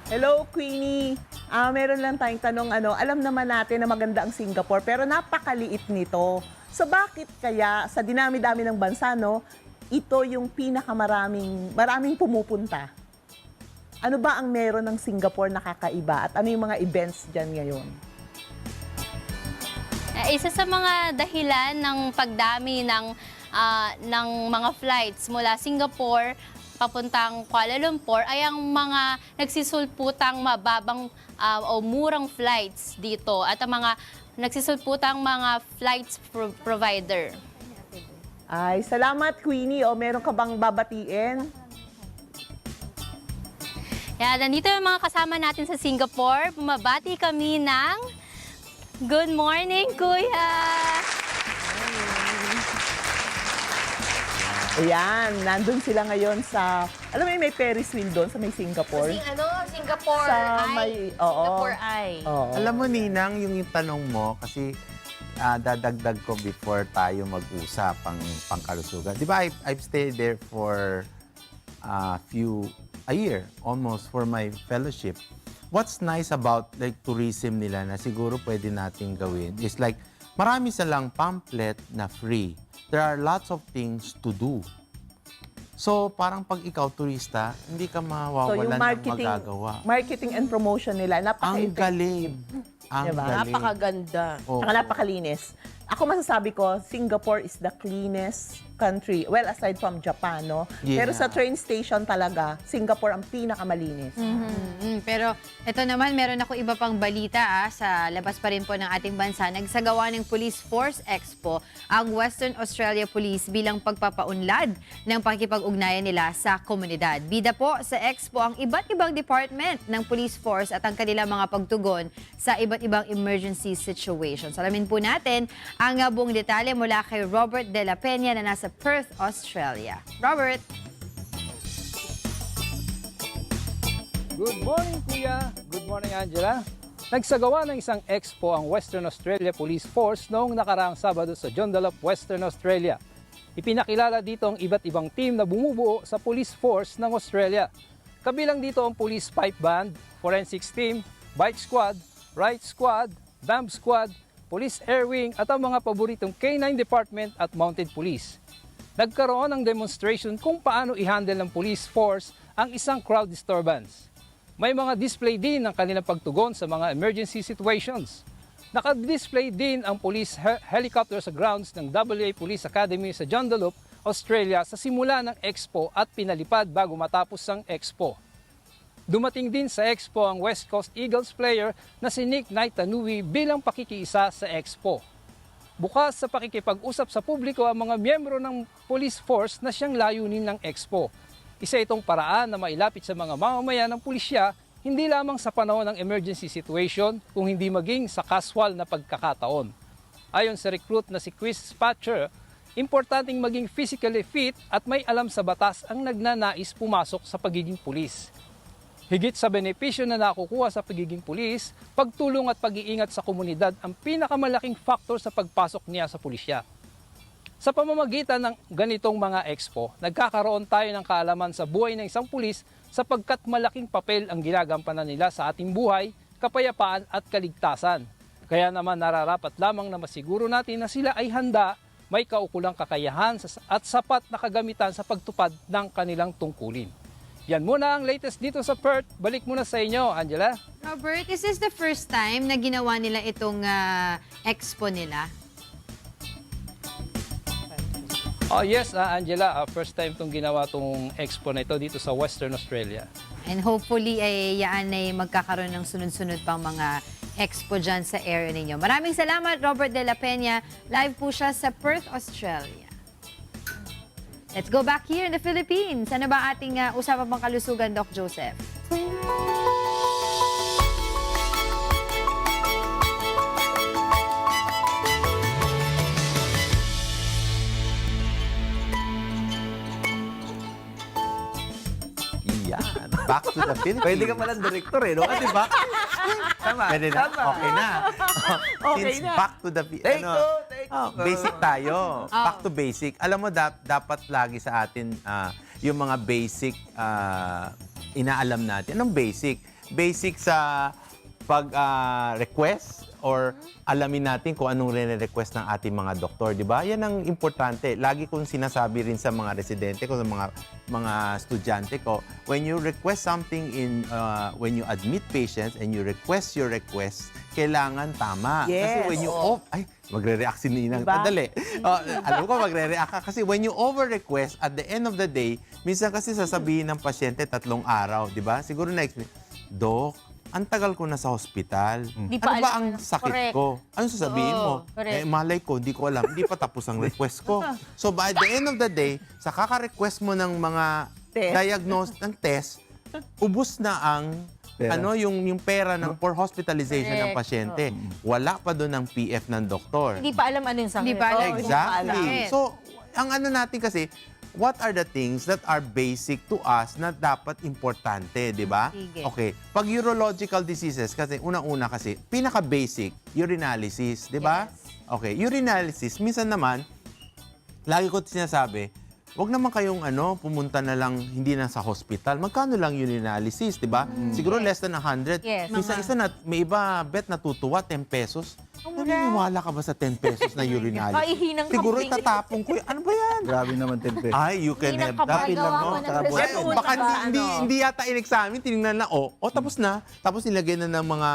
Hello, Queenie. Meron lang tayong tanong, alam naman natin na maganda ang Singapore, pero napakaliit nito. So bakit kaya sa dinami-dami ng bansa, ito yung maraming pumupunta? Ano ba ang meron ng Singapore na kakaiba? At ano yung mga events dyan ngayon? Isa sa mga dahilan ng pagdami ng ng mga flights mula Singapore papuntang Kuala Lumpur ay ang mga nagsisulputang mababang o murang flights dito at ang mga nagsisulputang mga flights provider. Ay, salamat, Queenie. O, meron ka bang babatiin? Yan, nandito yung mga kasama natin sa Singapore. Bumabati kami ng good morning, Kuya! Ayan, nandun sila ngayon sa, alam mo may Ferris wheel doon sa may Singapore. Singapore Sa Eye. may- oo. Singapore Eye. Oo. Alam mo, Ninang, yung tanong mo, kasi dadagdag ko before tayo mag-usap pang kalusugan. Di ba, I've stayed there for a year, almost, for my fellowship. What's nice about like tourism nila na siguro pwede nating gawin is like, marami silang pamphlet na free. There are lots of things to do. So, parang pag ikaw turista, hindi ka So, mawawalan yung ng magagawa. marketing and promotion nila, Ang galing. Ang Diba? galing. Napakaganda. Oo. Saka napakalinis. Ako masasabi ko, Singapore is the cleanest country. Well, aside from Japan, no? Yeah. Pero sa train station talaga, Singapore ang pinakamalinis. Pero ito naman, meron ako iba pang balita sa labas pa rin po ng ating bansa. Nagsagawa ng Police Force Expo ang Western Australia Police bilang pagpapaunlad ng pakikipag-ugnayan nila sa komunidad. Bida po sa Expo ang iba't ibang department ng Police Force at ang kanilang mga pagtugon sa iba't ibang emergency situations. Alamin po natin ang buong detalye mula kay Robert De La Peña na nasa Perth, Australia. Robert! Good morning, Kuya. Good morning, Angela. Nagsagawa ng isang expo ang Western Australia Police Force noong nakaraang Sabado sa Joondalup, Western Australia. Ipinakilala dito ang iba't ibang team na bumubuo sa Police Force ng Australia. Kabilang dito ang Police Pipe Band, Forensics Team, Bike Squad, Riot Squad, Vamp Squad, Police Air Wing at ang mga paboritong K9 Department at Mounted Police. Nagkaroon ng demonstration kung paano i-handle ng police force ang isang crowd disturbance. May mga display din ng kanilang pagtugon sa mga emergency situations. Naka-display din ang police helicopter sa grounds ng WA Police Academy sa Joondalup, Australia sa simula ng expo at pinalipad bago matapos ang expo. Dumating din sa expo ang West Coast Eagles player na si Nick Naitanui bilang pakikiisa sa expo. Bukas sa pakikipag-usap sa publiko ang mga miyembro ng police force na siyang layunin ng expo. Isa itong paraan na mailapit sa mga mamamayan ng pulisya hindi lamang sa panahon ng emergency situation kung hindi maging sa casual na pagkakataon. Ayon sa recruit na si Chris Spatcher, importanteng maging physically fit at may alam sa batas ang nagnanais pumasok sa pagiging pulis. Higit sa benepisyo na nakukuha sa pagiging pulis, pagtulong at pag-iingat sa komunidad ang pinakamalaking faktor sa pagpasok niya sa pulisya. Sa pamamagitan ng ganitong mga expo, nagkakaroon tayo ng kaalaman sa buhay ng isang pulis sapagkat malaking papel ang ginagampanan nila sa ating buhay, kapayapaan at kaligtasan. Kaya naman nararapat lamang na masiguro natin na sila ay handa, may kaukulang kakayahan at sapat na kagamitan sa pagtupad ng kanilang tungkulin. Yan muna ang latest dito sa Perth. Balik muna sa inyo, Angela. Robert, is this the first time na ginawa nila itong expo nila? Oh yes, Angela, first time itong ginawa itong expo na ito dito sa Western Australia. And hopefully ay yan ay magkakaroon ng sunod-sunod pang mga expo dyan sa area ninyo. Maraming salamat, Robert De La Peña. Live po siya sa Perth, Australia. Let's go back here in the Philippines. Ano ba ating usapan pang kalusugan, Doc Joseph? Yan. Back to the Philippines. Pwede ka palang director eh, no? Di ba? Tama. Pwede na. Tama. Okay na. Okay Since na. back to the Take two. basic tayo. Back to basic. Alam mo, dapat lagi sa atin yung mga basic inaalam natin. Anong basic? Basic sa pag-request or alamin natin kung anong re-request ng ating mga doktor, di ba? Yan ang importante. Lagi kong sinasabi rin sa mga residente ko, sa mga estudyante ko, when you request something when you admit patients and you request your request, kailangan tama. Kasi Yes. when you magre-react si Ninang. Diba? Padali. Alam ko, magre-react ka. Kasi when you over-request, at the end of the day, minsan kasi sasabihin ng pasyente 3 araw, di ba? Siguro na-explain, Dok, ang tagal ko na sa hospital. Di pa Ano ba alam. ang sakit Correct. ko? Ano sasabihin mo? correct. Malay ko, hindi ko alam. Hindi pa tapos ang request ko. So by the end of the day, sa kaka-request mo ng mga ng test, ubus na ang Pera. yung pera ng for hospitalization ng Correct. pasyente. Wala pa doon ang PF ng doktor. Hindi pa alam ano yung sakit. Hindi pa alam. Exactly. Sakit. So, ang ano natin kasi, what are the things that are basic to us na dapat importante, di ba? Sige. Okay. Pag urological diseases, kasi unang-una kasi, pinaka-basic, urinalysis, di ba? Okay. Urinalysis, minsan naman, lagi ko sinasabi, wag naman kayong pumunta na lang, hindi na sa hospital. Magkano lang urinalysis, di ba? Siguro less than 100. Yes. Isa na, may iba, bet natutuwa, 10 pesos. Naniniwala ka ba sa 10 pesos na urinalysis? Kaihinang Siguro kambing. itatapon ko. Ano ba yan? Grabe naman 10 pesos. Ay, you can have that. Dapil lang, no? Tsaka buwan. Baka hindi yata in-examine, tinignan na, tapos na. Tapos nilagay na ng mga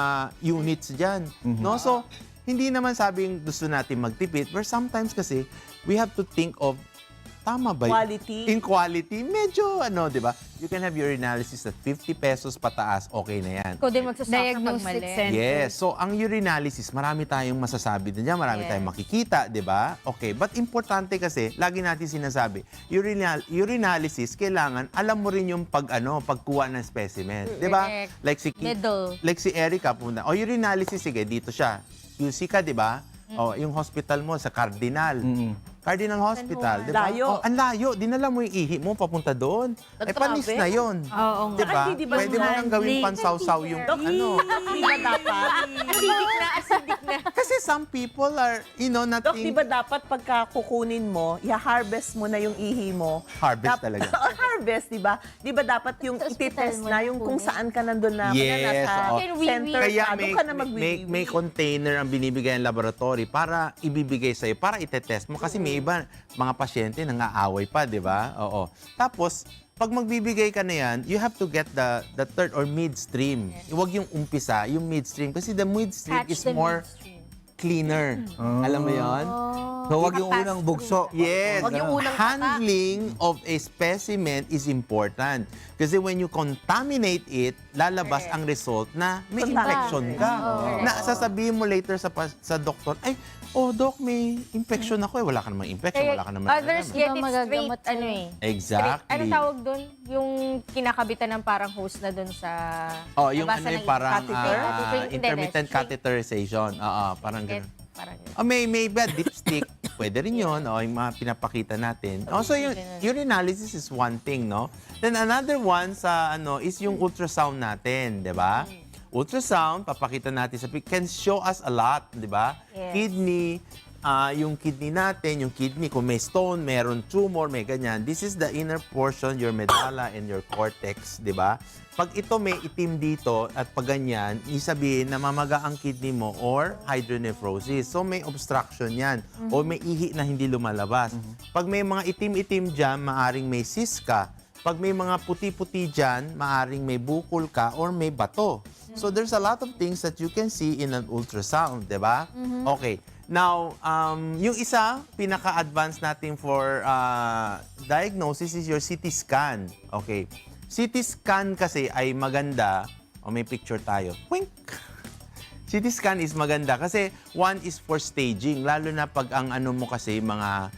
units dyan. No? So, hindi naman sabing gusto natin magtipid, but sometimes kasi, we have to think of tama ba yun? Quality. In quality, medyo di ba? You can have urinalysis at 50 pesos pataas, okay na yan. Ikaw din magsasak Diagnostic center. Yes. So, ang urinalysis, marami tayong masasabi din dyan. Marami tayong makikita, di ba? Okay. But importante kasi, lagi natin sinasabi, urinalysis, kailangan, alam mo rin yung pagkuha ng specimen. Di ba? Correct. Like si Erica, punta. Urinalysis, sige, dito siya. QC ka, di ba? Yung hospital mo sa Cardinal. Cardinal Hospital, di ba? Layo. Ang layo. Dinala mo yung ihi mo papunta doon. Panis na yun. Oo Di ba? hindi ba Pwede mo nang gawin pansawsaw yung Di ba dapat? Acidic na. Kasi some people are, not Dok, di ba dapat pagka kukunin mo, i-harvest mo na yung ihi mo? Harvest talaga. Harvest, di ba? Di ba dapat yung Sa ospital ititest mo na na yung kunin? kung saan ka nandun na Yes, nasa oo. center Kaya ka, doon ka na may container ang binibigay ng laboratory para ibibigay sa'yo, para itetest mo. Kasi may iba, mga pasyente nang-aaway pa, di ba? Oo. Tapos, pag magbibigay ka na yan, you have to get the third or midstream. Huwag yung umpisa, yung midstream. Kasi the midstream is more cleaner. Alam mo yon? So, wag yung unang bugso. Yes. Wag yung unang Handling of a specimen is important. Kasi when you contaminate it, lalabas ang result na may infection ka. Na sasabihin mo later sa doktor, Doc, may infection ako. Wala ka namang infection, wala ka namang Others get it straight, Exactly. Ano tawag doon? Yung kinakabitan ng parang hose na doon sa... Yung nabasa ng parang catheter? intermittent Hindi, catheterization. Parang straight. gano'n. Parang yun. May dipstick. Pwede rin yun. Yung mga pinapakita natin. So, yung urinalysis is one thing, no? Then another one is yung ultrasound natin, di ba? Ultrasound, papakita natin can show us a lot, di ba? Yes. Kidney, yung kidney natin, kung may stone, meron tumor, may ganyan. This is the inner portion, your medulla and your cortex, di ba? Pag ito may itim dito at pag ganyan, isabihin na mamaga ang kidney mo or hydronephrosis. So may obstruction yan o may ihi na hindi lumalabas. Pag may mga itim-itim dyan, maaring may cyst ka. Pag may mga puti-puti dyan, maaring may bukol ka or may bato. So there's a lot of things that you can see in an ultrasound, di ba? Okay. Now, yung isa, pinaka-advanced natin for diagnosis is your CT scan. Okay. CT scan kasi ay maganda. May picture tayo. Wink! CT scan is maganda kasi one is for staging. Lalo na pag ang mo kasi mga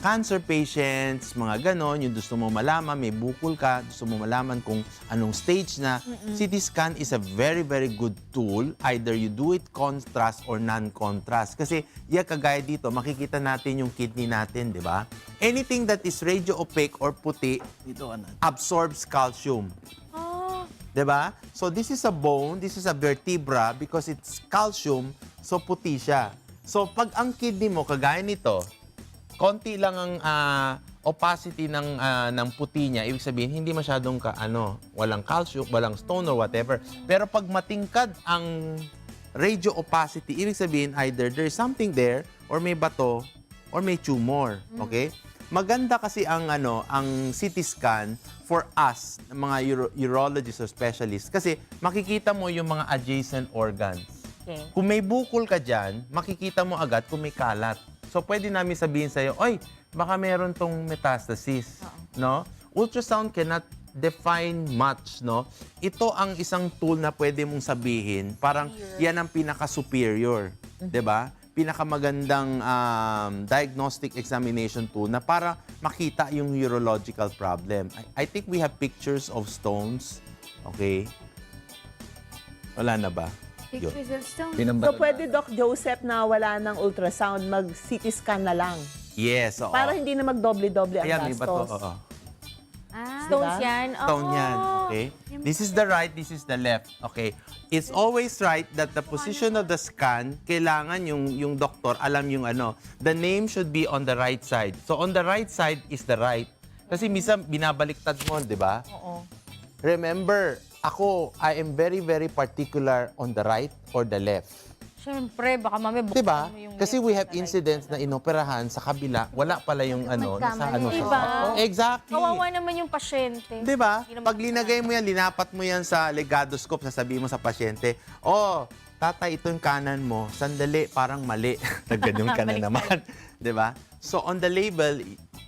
cancer patients, mga ganon, yung gusto mo malaman, may bukol ka, gusto mo malaman kung anong stage na. CT scan is a very, very good tool. Either you do it contrast or non-contrast. Kasi, kagaya dito, makikita natin yung kidney natin, di ba? Anything that is radio-opaque or puti, absorbs calcium. Di ba? So, this is a bone, this is a vertebra because it's calcium, so puti siya. So, pag ang kidney mo, kagaya nito, konti lang ang opacity ng puti niya. Ibig sabihin, hindi masyadong walang calcium, walang stone or whatever. Pero pag matingkad ang radio opacity, ibig sabihin either there's something there or may bato or may tumor. Okay? Maganda kasi ang CT scan for us, mga urologists or specialists, kasi makikita mo yung mga adjacent organs. Okay. Kung may bukol ka dyan, makikita mo agad kung may kalat. So, pwede namin sabihin sa'yo, oy, baka meron tong metastasis. No? Ultrasound cannot define much, no? Ito ang isang tool na pwede mong sabihin, parang yan ang pinaka-superior. 'Di ba? Pinakamagandang diagnostic examination tool na para makita yung urological problem. I think we have pictures of stones. Okay? Wala na ba? Yun. Pictures of stone. So pwede, Doc Joseph, na wala ng ultrasound, mag-CT scan na lang. Yes, oo. Para hindi na magdoble-doble ang Ayan, may bato. gastos. Oo. Stones yan? Stone yan, okay? This is the right, this is the left, okay? It's always right that the position of the scan, kailangan yung doktor alam yung the name should be on the right side. So on the right side is the right. Kasi minsan binabaliktad mo, di ba? Oo. Remember, I am very, very particular on the right or the left. Siyempre, baka mami buksan Diba? mo yung Kasi we have incidents na inoperahan sa kabila, wala pala yung Diba? Exactly. Kawawa naman yung pasyente. Diba? Hindi naman Pag linagay mo yan, linapat mo yan sa legadoscope, sasabihin mo sa pasyente, tatay, ito yung kanan mo, sandali, parang mali. Nagganyan ka na naman. Diba? So on the label,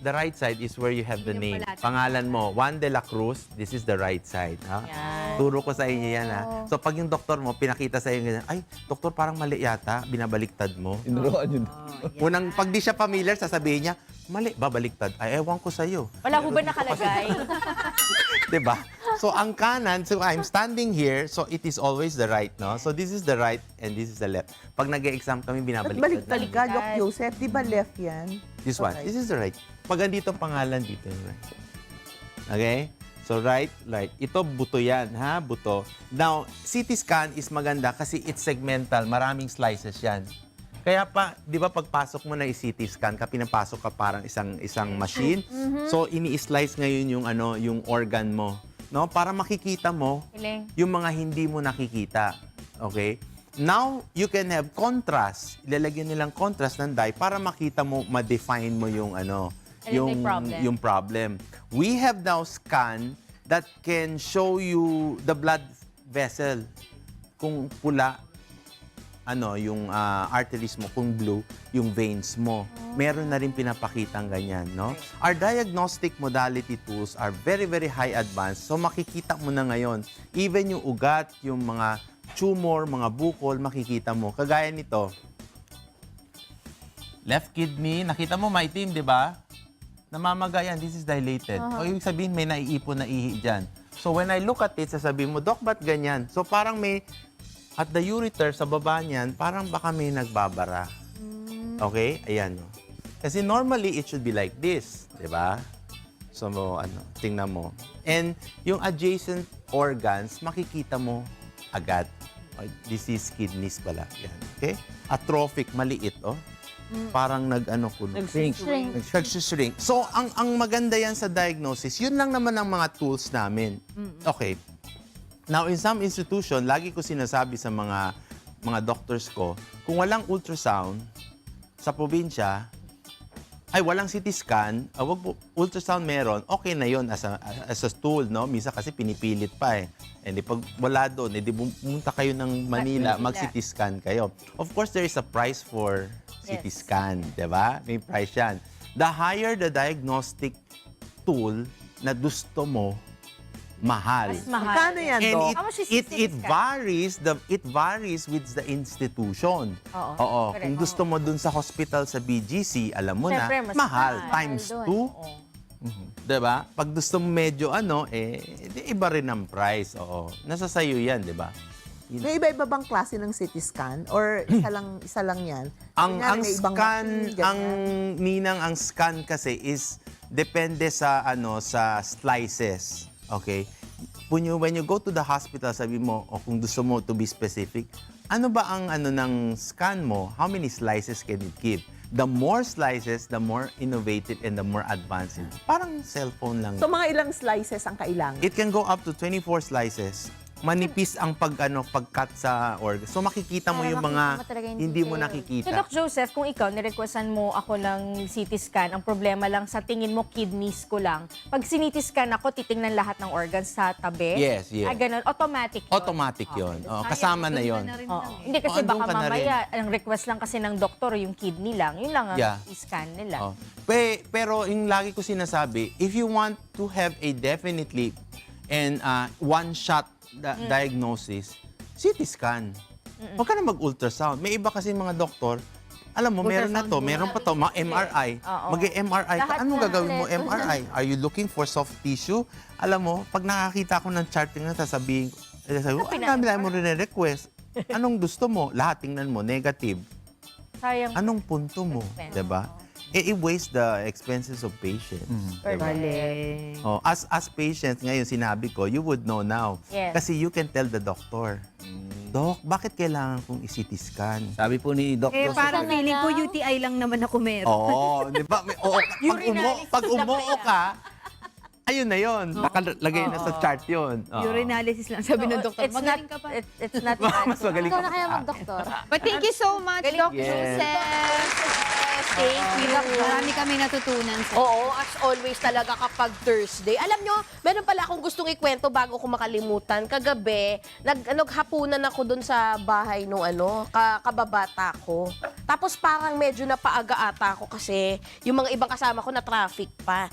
the right side is where you have the name. Pangalan mo, Juan de la Cruz, this is the right side. Ha? Turo ko sa inyo yan. Ha? So pag yung doktor mo, pinakita sa inyo ganyan, ay, doktor, parang mali yata, binabaliktad mo. Inuruan yun. Unang, pag di siya familiar, sasabihin niya, mali, babaliktad. Ay, ewan ko sa'yo. Wala ko ba nakalagay? Diba? So ang kanan, so I'm standing here, so it is always the right, no? So this is the right and this is the left. Pag nag-exam kami, binabaliktad. Baliktad ka, Doc Joseph. Di ba left yan? This one. This is the right. Pag andito ang pangalan, dito yung right. Okay? So right. Ito, buto yan, ha? Buto. Now, CT scan is maganda kasi it's segmental. Maraming slices yan. Kaya pa, di ba pagpasok mo na i-CT scan ka, pinapasok ka parang isang machine. So, ini-slice ngayon yung organ mo. No? Para makikita mo yung mga hindi mo nakikita. Okay? Now, you can have contrast. Ilalagyan nilang contrast ng dye para makita mo, ma-define mo yung yung problem. We have now scan that can show you the blood vessel. Kung pula, yung arteries mo, kung blue, yung veins mo. Meron na rin pinapakitang ganyan, no? Our diagnostic modality tools are very, very high advanced. So makikita mo na ngayon, even yung ugat, yung mga tumor, mga bukol, makikita mo. Kagaya nito, left kidney, nakita mo maitim, di ba? Namamaga yan, this is dilated. O ibig sabihin, may naiipon na ihi dyan. So when I look at it, sasabihin mo, Doc, ba't ganyan? So parang may, at the ureter, sa baba niyan, parang baka may nagbabara. Okay? Ayan. Kasi normally, it should be like this. Di ba? So, tingnan mo. And yung adjacent organs, makikita mo agad. This is kidneys pala. Yan. Okay? Atrophic, maliit, Parang nag-shrink. So, ang maganda yan sa diagnosis, yun lang naman ang mga tools namin. Okay. Now, in some institution, lagi ko sinasabi sa mga doctors ko, kung walang ultrasound sa probinsya, ay walang CT scan, wag ultrasound meron, okay na yon as a tool, no? Misa kasi pinipilit pa eh. And pag wala doon, pumunta kayo ng Manila, mag-CT scan kayo. Of course, there is a price for CT scan, di ba? May price yan. The higher the diagnostic tool na gusto mo, mahal. Mas mahal. Magkano yan, And Doc? it varies with the institution. Oo. Correct. Kung gusto mo dun sa hospital sa BGC, alam mo na, Siyempre, mas mahal. mahal Times 2. Diba? Pag gusto mo medyo iba rin ang price. Oo. Nasa sayo yan, diba? May iba-iba bang klase ng CT scan? Or isa lang yan? Ang Kunyari, may ibang scan, machine, ganyan. ang scan kasi is depende sa sa slices. Okay? When you go to the hospital, sabi mo, o kung gusto mo to be specific, ano ba ang ng scan mo? How many slices can it give? The more slices, the more innovative and the more advanced. Parang cellphone lang. So mga ilang slices ang kailangan? It can go up to 24 slices. manipis ang pag-cut sa organ. So makikita mo Para yung makita mga mo talaga yung hindi mo detail. nakikita. So, Doc Joseph, kung ikaw, nirequestan mo ako ng CT scan, ang problema lang sa tingin mo, kidneys ko lang. Pag CT scan ako, titingnan lahat ng organs sa tabi? Yes, yes. Ganun. Automatic yun. Automatic yun. Kasama na yun. Hindi kasi andun baka ka na rin. mamaya, ang request lang kasi ng doktor, yung kidney lang. Yun lang ang Yeah. scan nila. Pero yung lagi ko sinasabi, if you want to have a definitely and one-shot diagnosis, CT scan. Huwag ka na mag-ultrasound. May iba kasi mga doktor, alam mo, meron na to, meron pa to, MRI. Mag-MRI ka. Anong gagawin mo MRI? Are you looking for soft tissue? Alam mo, pag nakakita ko ng charting na sasabihin ko, ang dami mo rin request. Anong gusto mo? Lahat tingnan mo, negative. Sayang. Anong punto mo? Diba? I-waste the expenses of patients. Diba? As patients, ngayon sinabi ko, you would know now. Yes. Kasi you can tell the doctor, Doc, bakit kailangan kong i-CT scan? Sabi po ni Doc Joseph. Parang feeling ko UTI lang naman ako meron. Oo, di ba? Pag umuo ka, ayun na yun. Nakalagay na sa chart yun. Urinalysis lang, sabi ng doktor. Magaling ka pa. It's not Mas magaling Ikaw ka na kaya pa. mag-doktor? But thank you so much, Doc Yes. Joseph. Thank you. Marami kami natutunan sa Oo, as always talaga kapag Thursday. Alam nyo, meron pala akong gustong ikwento bago ko makalimutan. Kagabi, naghapunan ako dun sa bahay nung kababata ko. Tapos parang medyo napaaga ata ako kasi yung mga ibang kasama ko na traffic pa.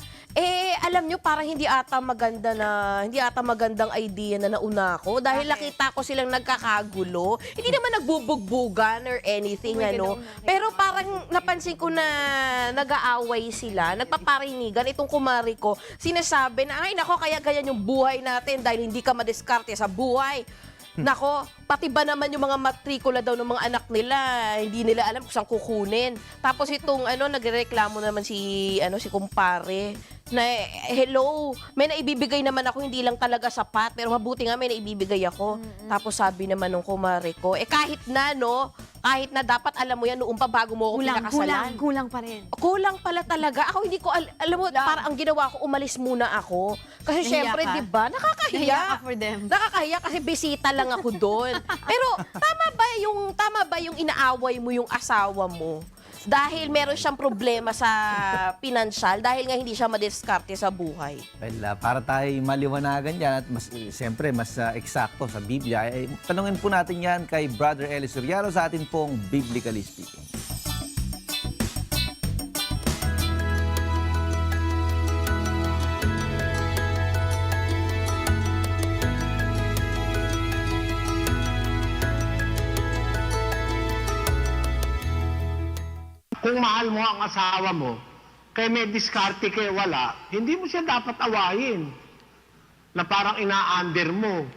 Alam nyo, parang hindi ata magandang idea na nauna ako dahil nakita ko silang nagkakagulo. Hindi naman nagbubugbugan or anything, Pero parang napansin ko na nag-aaway sila, nagpaparinigan. Itong kumari ko, sinasabi na, ay nako, kaya ganyan yung buhay natin dahil hindi ka madiskarte sa buhay. Nako, pati ba naman yung mga matrikula daw ng mga anak nila, hindi nila alam kung saan kukunin. Tapos itong nagreklamo naman si kumpare na hello, may naibibigay naman ako, hindi lang talaga sapat, pero mabuti nga may naibibigay ako. Tapos sabi naman nung kumare ko, kahit na dapat alam mo yan noong pa bago mo ako pinakasalan. Kulang pa rin. Kulang pala talaga. Ako hindi ko, alam mo, parang ang ginawa ko, umalis muna ako. Kasi Nahiya syempre, ka? di ba, nakakahiya. Nahiya ka for them. Nakakahiya kasi bisita lang ako doon. Pero tama ba yung inaaway mo yung asawa mo? Dahil meron siyang problema sa pinansyal, dahil nga hindi siya madiskarte sa buhay. Well, para tayo maliwanagan yan at siyempre mas eksakto sa Biblia, tanungin po natin yan kay Brother Eli Soriano sa atin pong Biblically Speaking. Kung mahal mo ang asawa mo, kaya may diskarte kaya wala, hindi mo siya dapat awayin. Na parang ina-under mo.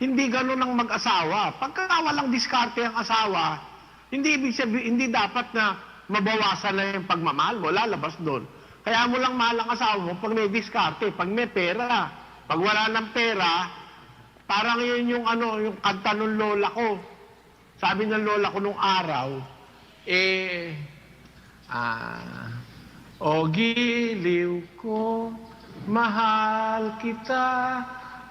Hindi ganun ang mag-asawa. Pagka walang diskarte ang asawa, hindi dapat na mabawasan na yung pagmamahal mo, lalabas doon. Kaya mo lang mahal ang asawa mo pag may diskarte, pag may pera. Pag wala ng pera, parang yun yung kanta ng lola ko. Sabi ng lola ko nung araw, o giliw ko, mahal kita,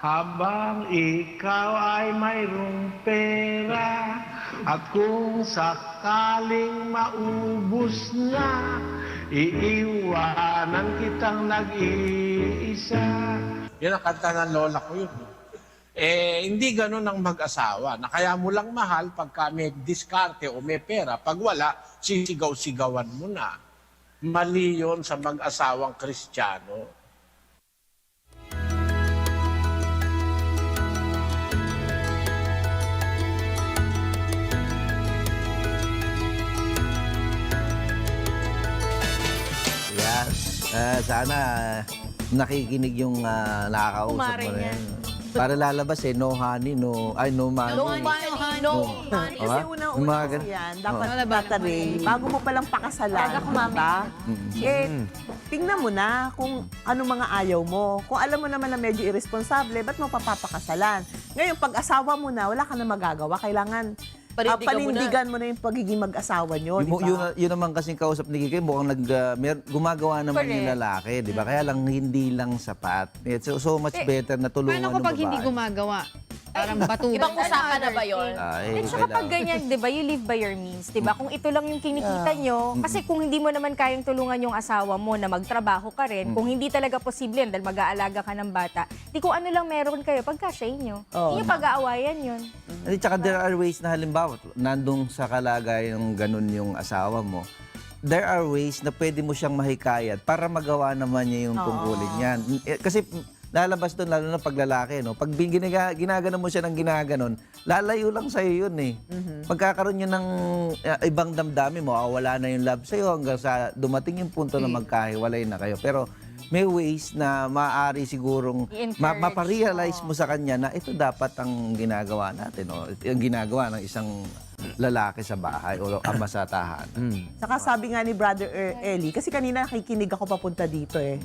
habang ikaw ay mayroong pera, at kung sakaling maubos na, iiwanan kitang nag-iisa. Yan ang kanta ng lola ko yun. Hindi ganun ang mag-asawa, na kaya mo lang mahal pagka may diskarte o may pera. Pag wala, sisigaw-sigawan mo na. Mali yun sa mag-asawang Kristiyano. Yan. Sana nakikinig yung nakakausap mo na yan. Para lalabas no honey, no money. No money, no money. Kasi unang-una kasi yan, dapat battery, bago mo palang pakasalan, diba? Tingnan mo na kung ano mga ayaw mo. Kung alam mo naman na medyo irresponsable, ba't mo papapakasalan? Ngayon, pag asawa mo na, wala ka na magagawa. Kailangan panindigan mo na yung pagiging mag-asawa nyo, di ba? Yun naman kasing kausap ni Kikay, mukhang gumagawa naman yung lalaki, di ba? Kaya lang hindi lang sapat. So much better na tulungan Paano ng kapag hindi babae. gumagawa? Parang batugan. Ibang usapan na ba yun? Ay, At saka pag ganyan, di ba, you live by your means, di ba? Kung ito lang yung kinikita nyo, kasi kung hindi mo naman kayang tulungan yung asawa mo na magtrabaho ka rin, kung hindi talaga posible yan dahil mag-aalaga ka ng bata, di kung ano lang meron kayo, pagkasya inyo. Hindi yung pag-aawayan yun. At saka there are ways na halimbawa, nandung sa kalagayan ng ganun yung asawa mo, there are ways na pwede mo siyang mahikayat para magawa naman niya yung tungkulin niyan. Kasi lalabas doon, lalo na paglalaki, no? Pag ginaganon mo siya ng ginaganon, lalayo lang sa'yo yun eh. Magkakaroon yun ng ibang damdamin mo, wala na yung love sa'yo hanggang sa dumating yung punto na magkahiwalay na kayo. Pero may ways na maaari sigurong maparealize mo sa kanya na ito dapat ang ginagawa natin, o ang ginagawa ng isang lalaki sa bahay o ama sa tahanan. Saka sabi nga ni Brother Eli, kasi kanina nakikinig ako papunta dito 3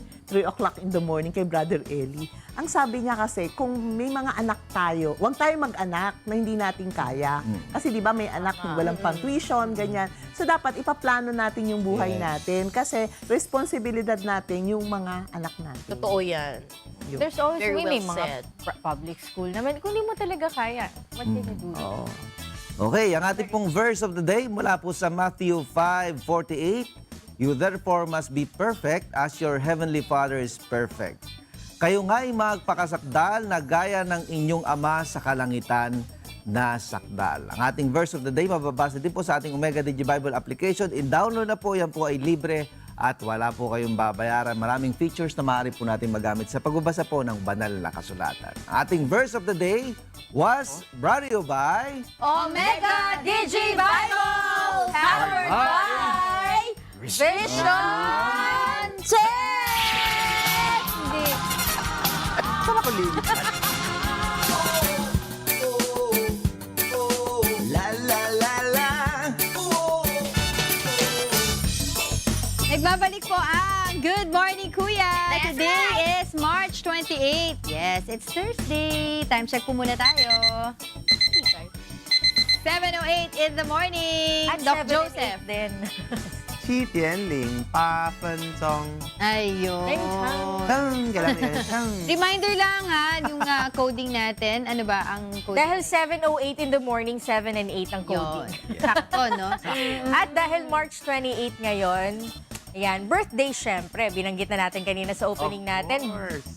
o'clock in the morning kay Brother Eli. Ang sabi niya kasi, kung may mga anak tayo, huwag tayo mag-anak na hindi natin kaya. Kasi di ba may anak na walang pang-tuition, ganyan. So dapat ipaplano natin yung buhay natin kasi responsibilidad natin yung mga anak natin. Totoo yan. There's always Very may well mga said. public school naman. Kung di mo talaga kaya, what can you do? Okay, ang ating pong verse of the day mula po sa Matthew 5:48. You therefore must be perfect as your heavenly Father is perfect. Kayo nga'y magpakasakdal na gaya ng inyong Ama sa kalangitan na sakdal. Ang ating verse of the day mababasa din po sa ating Omega Digi Bible application. I-download na po, yan po ay libre at wala po kayong babayaran. Maraming features na maaari po natin magamit sa pagbabasa po ng banal na kasulatan. Ang ating verse of the day was brought to you by Omega Digi Bible! Powered by Vision Check! Hindi. Saan ako lilipat? La la la la. Nagbabalik po ang Good Morning Kuya. Today is March 28. Yes, it's Thursday. Time check po muna tayo. 7:08 in the morning. At Doc 7 Joseph. din. 7点08分钟。 Ayun. Reminder lang ha, yung coding natin. Ano ba ang coding? Dahil 7:08 in the morning, 7 and 8 ang coding. Sakto, no? At dahil March 28 ngayon, ayan, birthday syempre. Binanggit na natin kanina sa opening natin.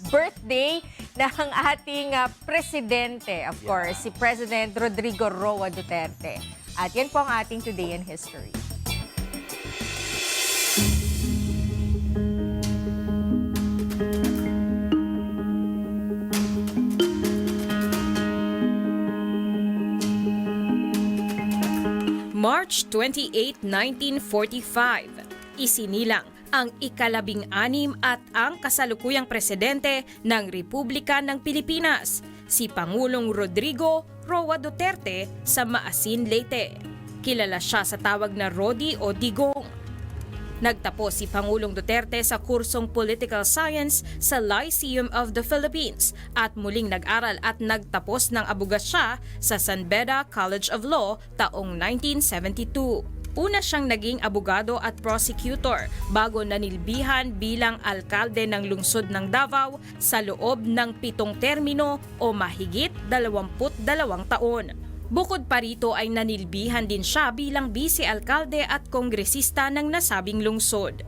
Birthday ng ating presidente, of course, si President Rodrigo Roa Duterte. At yan po ang ating Today in History. March 28, 1945, isinilang ang ika-16 at ang kasalukuyang presidente ng Republika ng Pilipinas, si Pangulong Rodrigo Roa Duterte sa Maasin, Leyte. Kilala siya sa tawag na Rodi o Digong. Nagtapos si Pangulong Duterte sa kursong Political Science sa Lyceum of the Philippines at muling nag-aral at nagtapos ng abogasya sa San Beda College of Law taong 1972. Una siyang naging abogado at prosecutor bago nanilbihan bilang alkalde ng lungsod ng Davao sa loob ng 7 termino o mahigit 22 taon. Bukod pa rito ay nanilbihan din siya bilang vice-alkalde at kongresista ng nasabing lungsod.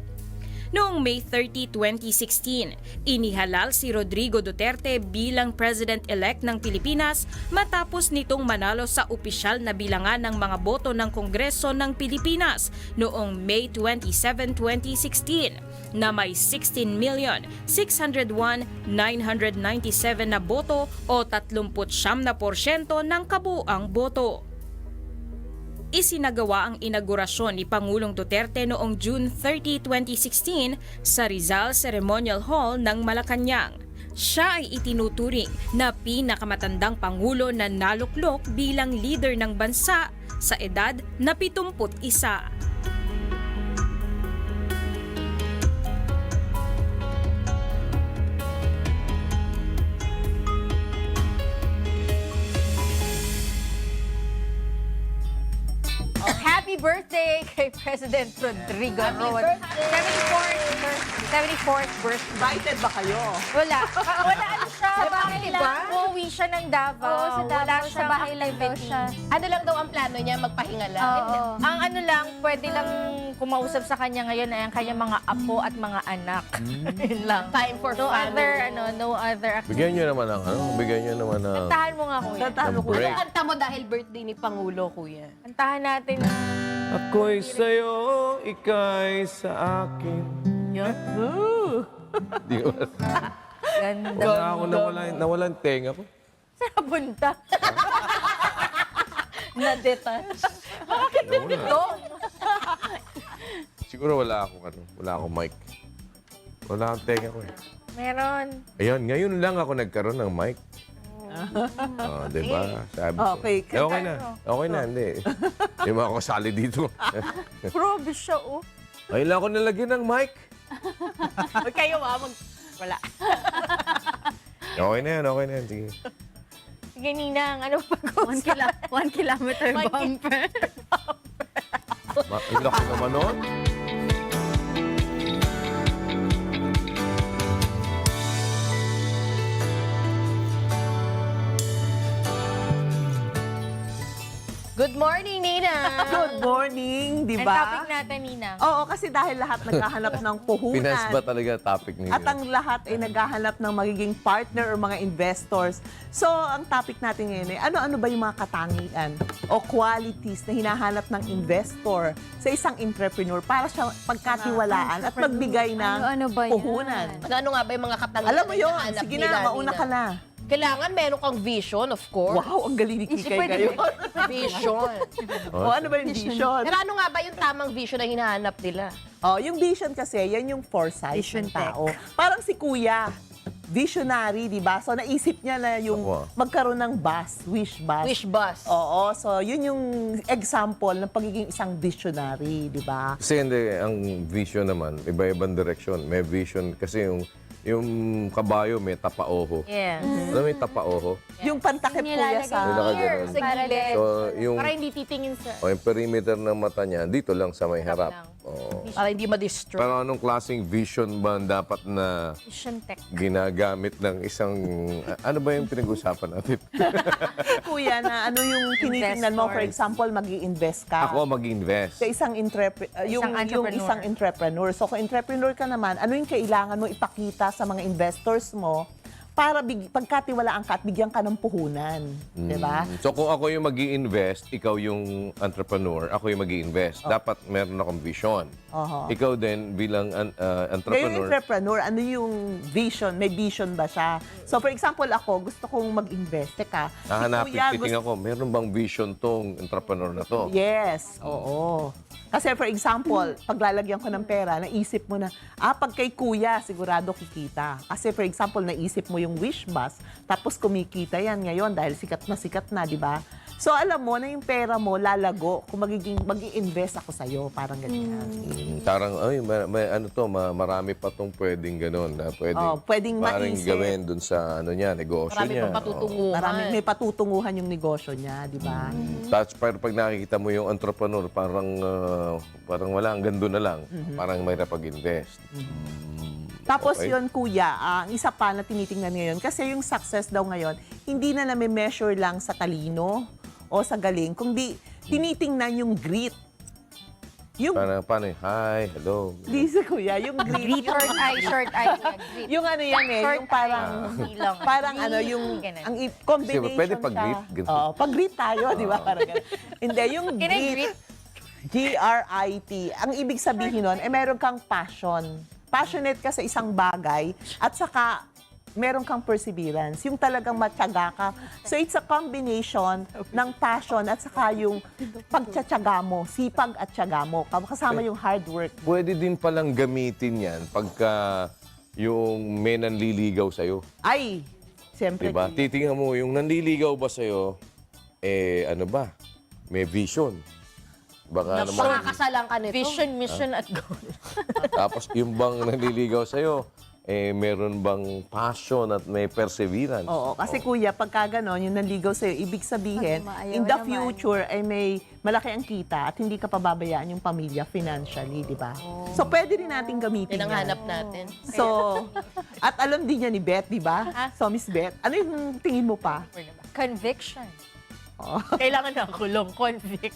Noong May 30, 2016, inihalal si Rodrigo Duterte bilang President-elect ng Pilipinas matapos nitong manalo sa opisyal na bilangan ng mga boto ng Kongreso ng Pilipinas noong May 27, 2016 na may 16,601,997 na boto o 39% ng kabuuang boto. Isinagawa ang inaugurasyon ni Pangulong Duterte noong June 30, 2016 sa Rizal Ceremonial Hall ng Malacanang. Siya ay itinuturing na pinakamatandang pangulo na naluklok bilang leader ng bansa sa edad na 71. Happy birthday kay President Rodrigo Roa. 74th birthday. Invited ba kayo? Wala. Wala ano siya. Sa bahay Diba? ba? Uuwi siya ng Davao. Oo, sa Davao, Wala sa siyang bahay lang daw activity. siya. Ano lang daw ang plano niya, magpahinga lang? Oo. Ang ano lang, pwede lang kumausap sa kanya ngayon ay ang kanyang mga apo at mga anak. Yun lang. Time for no family. no other activity. Bigyan nyo naman ng bigyan nyo naman ng Kantahan mo nga, kuya. Kantahan mo, ng break. Ano kanta mo dahil birthday ni Pangulo, kuya? Kantahan natin. Ako'y sa'yo, ika'y sa akin. Di ko Ganda. wala ako nawalan tenga ko. Saan punta? Na-detach. Bakit Wala. nandito? Siguro wala akong mic. Wala akong tenga ko eh. Meron. Ayun, ngayon lang ako nagkaroon ng mic. Oh, di ba? Sabi ko. Okay, Okay na. Okay na, hindi. Hindi mo ako kasali dito. Probe siya, oh. Kailangan ko nalagyan ng mic. Huwag kayo, wala. Okay na yan. Sige. Sige, Ninang, ano pa ko? 1 kilometer bumper. Ilok ko naman nun. Good morning, Nina! Good morning, di Ang ba? topic natin, Ninang. Oo, kasi dahil lahat naghahanap ng puhunan. Finance ba talaga topic ninyo? At ang lahat ay naghahanap ng magiging partner or mga investors. So, ang topic natin ngayon ay ano-ano ba yung mga katangian o qualities na hinahanap ng investor sa isang entrepreneur para siya pagkatiwalaan at magbigay ng Ano ba yan? puhunan. Ano nga ba yung mga katangian Alam mo na yun. hinahanap Sige nila, na, mauna Nina? ka na. Kailangan meron kang vision, of course. Wow, ang galing ni Kikay ngayon. Vision. O, ano ba yung vision? Pero ano nga ba yung tamang vision na hinahanap nila? Oh, yung vision kasi, yan yung foresight ng tao. Parang si Kuya, visionary, di ba? So, naisip niya na yung magkaroon ng bus, wish bus. Wish bus. Oo, so yun yung example ng pagiging isang visionary, di ba? Kasi hindi, ang vision naman, iba-ibang direction. May vision kasi yung kabayo may tapaoho. Yes. Alam mo yung tapaoho? Yung pantakip Kuya sa... Yung nakaganon. Sa gilid. So, yung, Para hindi titingin sa... yung perimeter ng mata niya, dito lang sa may harap. Oo. Para hindi ma-destroy. Pero anong klaseng vision ba ang dapat na Vision tech. ginagamit ng isang... Ano ba yung pinag-usapan natin? Kuya, na ano yung tinitingnan mo, for example, mag-i-invest ka. Ako mag-invest. Sa isang yung isang entrepreneur. So, kung entrepreneur ka naman, ano yung kailangan mo ipakita sa mga investors mo para pagkatiwalaan ka at bigyan ka ng puhunan. Di ba? So kung ako yung mag-i-invest, ikaw yung entrepreneur, ako yung mag-i-invest. Dapat meron akong vision. Ikaw din bilang Ngayon, entrepreneur. entrepreneur, ano yung vision? May vision ba siya? So, for example, ako, gusto kong mag-invest. Teka, Hahanapin, Kuya, titingnan ko, meron bang vision tong entrepreneur na to? Yes, oo. Kasi for example, paglalagyan ko ng pera, naisip mo na, pag kay Kuya, sigurado kikita. Kasi for example, naisip mo yung wish bus, tapos kumikita yan ngayon dahil sikat na, di ba? So alam mo na yung pera mo lalago kung mag-i-invest ako sa'yo, parang ganyan. Parang, marami pa tong pwedeng ganun. Na pwedeng maaaring maisip. gawin dun sa negosyo Marami niya. pang patutunguhan. May patutunguhan yung negosyo niya, di ba? Tapos pag nakikita mo yung entrepreneur, parang wala, hanggang doon na lang. Parang may napag-invest. Tapos Okay. yun, Kuya, ang isa pa na tinitingnan ngayon, kasi yung success daw ngayon, hindi na nami-measure lang sa talino o sa galing, kundi tinitingnan yung grit. Yung Paano eh? Hi, hello. Di si Kuya, yung grit. Short eye. Grit. Yung ano yan eh, Short yung parang, Ilong. parang ano, yung, Ganun. ang combination Kasi pwede siya. pag-grit, ganun. Oo, pag-grit tayo, di ba? Parang ganun. Hindi, yung Can I grit, grit? G-R-I-T. Ang ibig sabihin nun, meron kang passion. Passionate ka sa isang bagay at saka meron kang perseverance. Yung talagang matyaga ka. So it's a combination ng passion at saka yung pagtsatsaga mo, sipag at tyaga mo. Kasama yung hard work. Pwede din palang gamitin yan pagka yung may nanliligaw sa'yo. Ay, siyempre. Diba? Titingnan mo, yung nanliligaw ba sa'yo, ano ba? May vision. Baka naman. Makakasalang ka nito. Vision, mission, at goal. Tapos yung bang nanliligaw sa'yo, meron bang passion at may perseverance? Oo, kasi kuya, pagka ganon, yung nanligaw sa'yo, ibig sabihin, in the future, ay may malaki ang kita at hindi ka pababayaan yung pamilya financially, di ba? So, pwede rin natin gamitin Yan ang yan. hanap natin. So, at alam din niya ni Beth, di ba? So, Miss Beth, ano yung tingin mo pa? Conviction. Kailangan ng kulong, convict.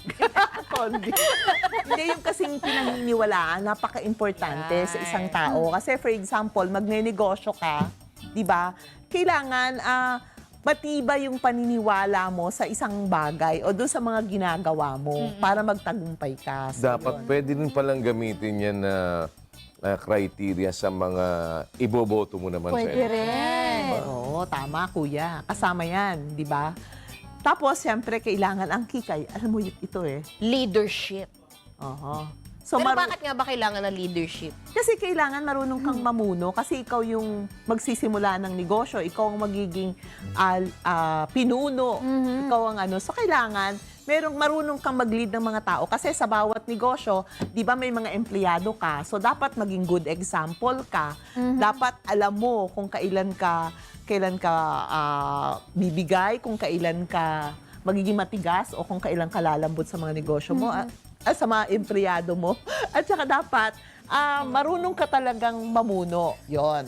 Hindi, yung kasing pinaniniwalaan, napaka-importante sa isang tao. Kasi for example, magnenegosyo ka, di ba? Kailangan matibay yung paniniwala mo sa isang bagay o doon sa mga ginagawa mo para magtagumpay ka. So, Dapat pwede din palang gamitin yan na criteria sa mga iboboto mo naman sa election. rin. Oo, tama kuya. Kasama yan, di ba? Tapos, siyempre, kailangan ang kikay. Alam mo, ito Leadership. Oo. So, pero bakit nga ba kailangan ng leadership? Kasi kailangan marunong kang mamuno kasi ikaw yung magsisimula ng negosyo, ikaw ang magiging pinuno, ikaw ang So kailangan marunong kang mag-lead ng mga tao kasi sa bawat negosyo, 'di ba may mga empleyado ka. So dapat maging good example ka. Dapat alam mo kung kailan ka bibigay, kung kailan ka magiging matigas o kung kailan ka lalambot sa mga negosyo mo. Sa mga empleyado mo. At saka dapat, marunong ka talagang mamuno. Yon.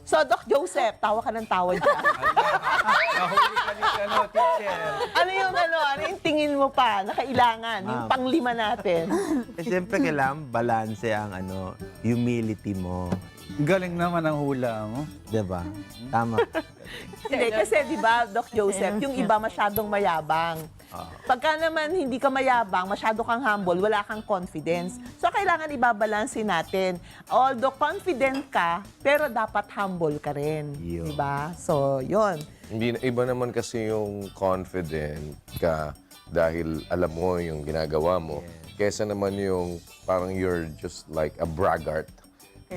So, Doc Joseph, tawa ka ng tawa dyan. Nahuli ka ni teacher. Ano yung tingin mo pa na kailangan? Yung panglima natin. Siyempre, kailangan balanse ang humility mo. Galing naman ang hula mo. Diba? Tama. Hindi, kasi di ba, Doc Joseph, yung iba masyadong mayabang. Pagka naman hindi ka mayabang, masyado kang humble, wala kang confidence. So, kailangan ibabalansin natin. Although confident ka, pero dapat humble ka rin. Di ba? So, yon. Iba naman kasi yung confident ka dahil alam mo yung ginagawa mo. Kesa naman yung parang you're just like a braggart.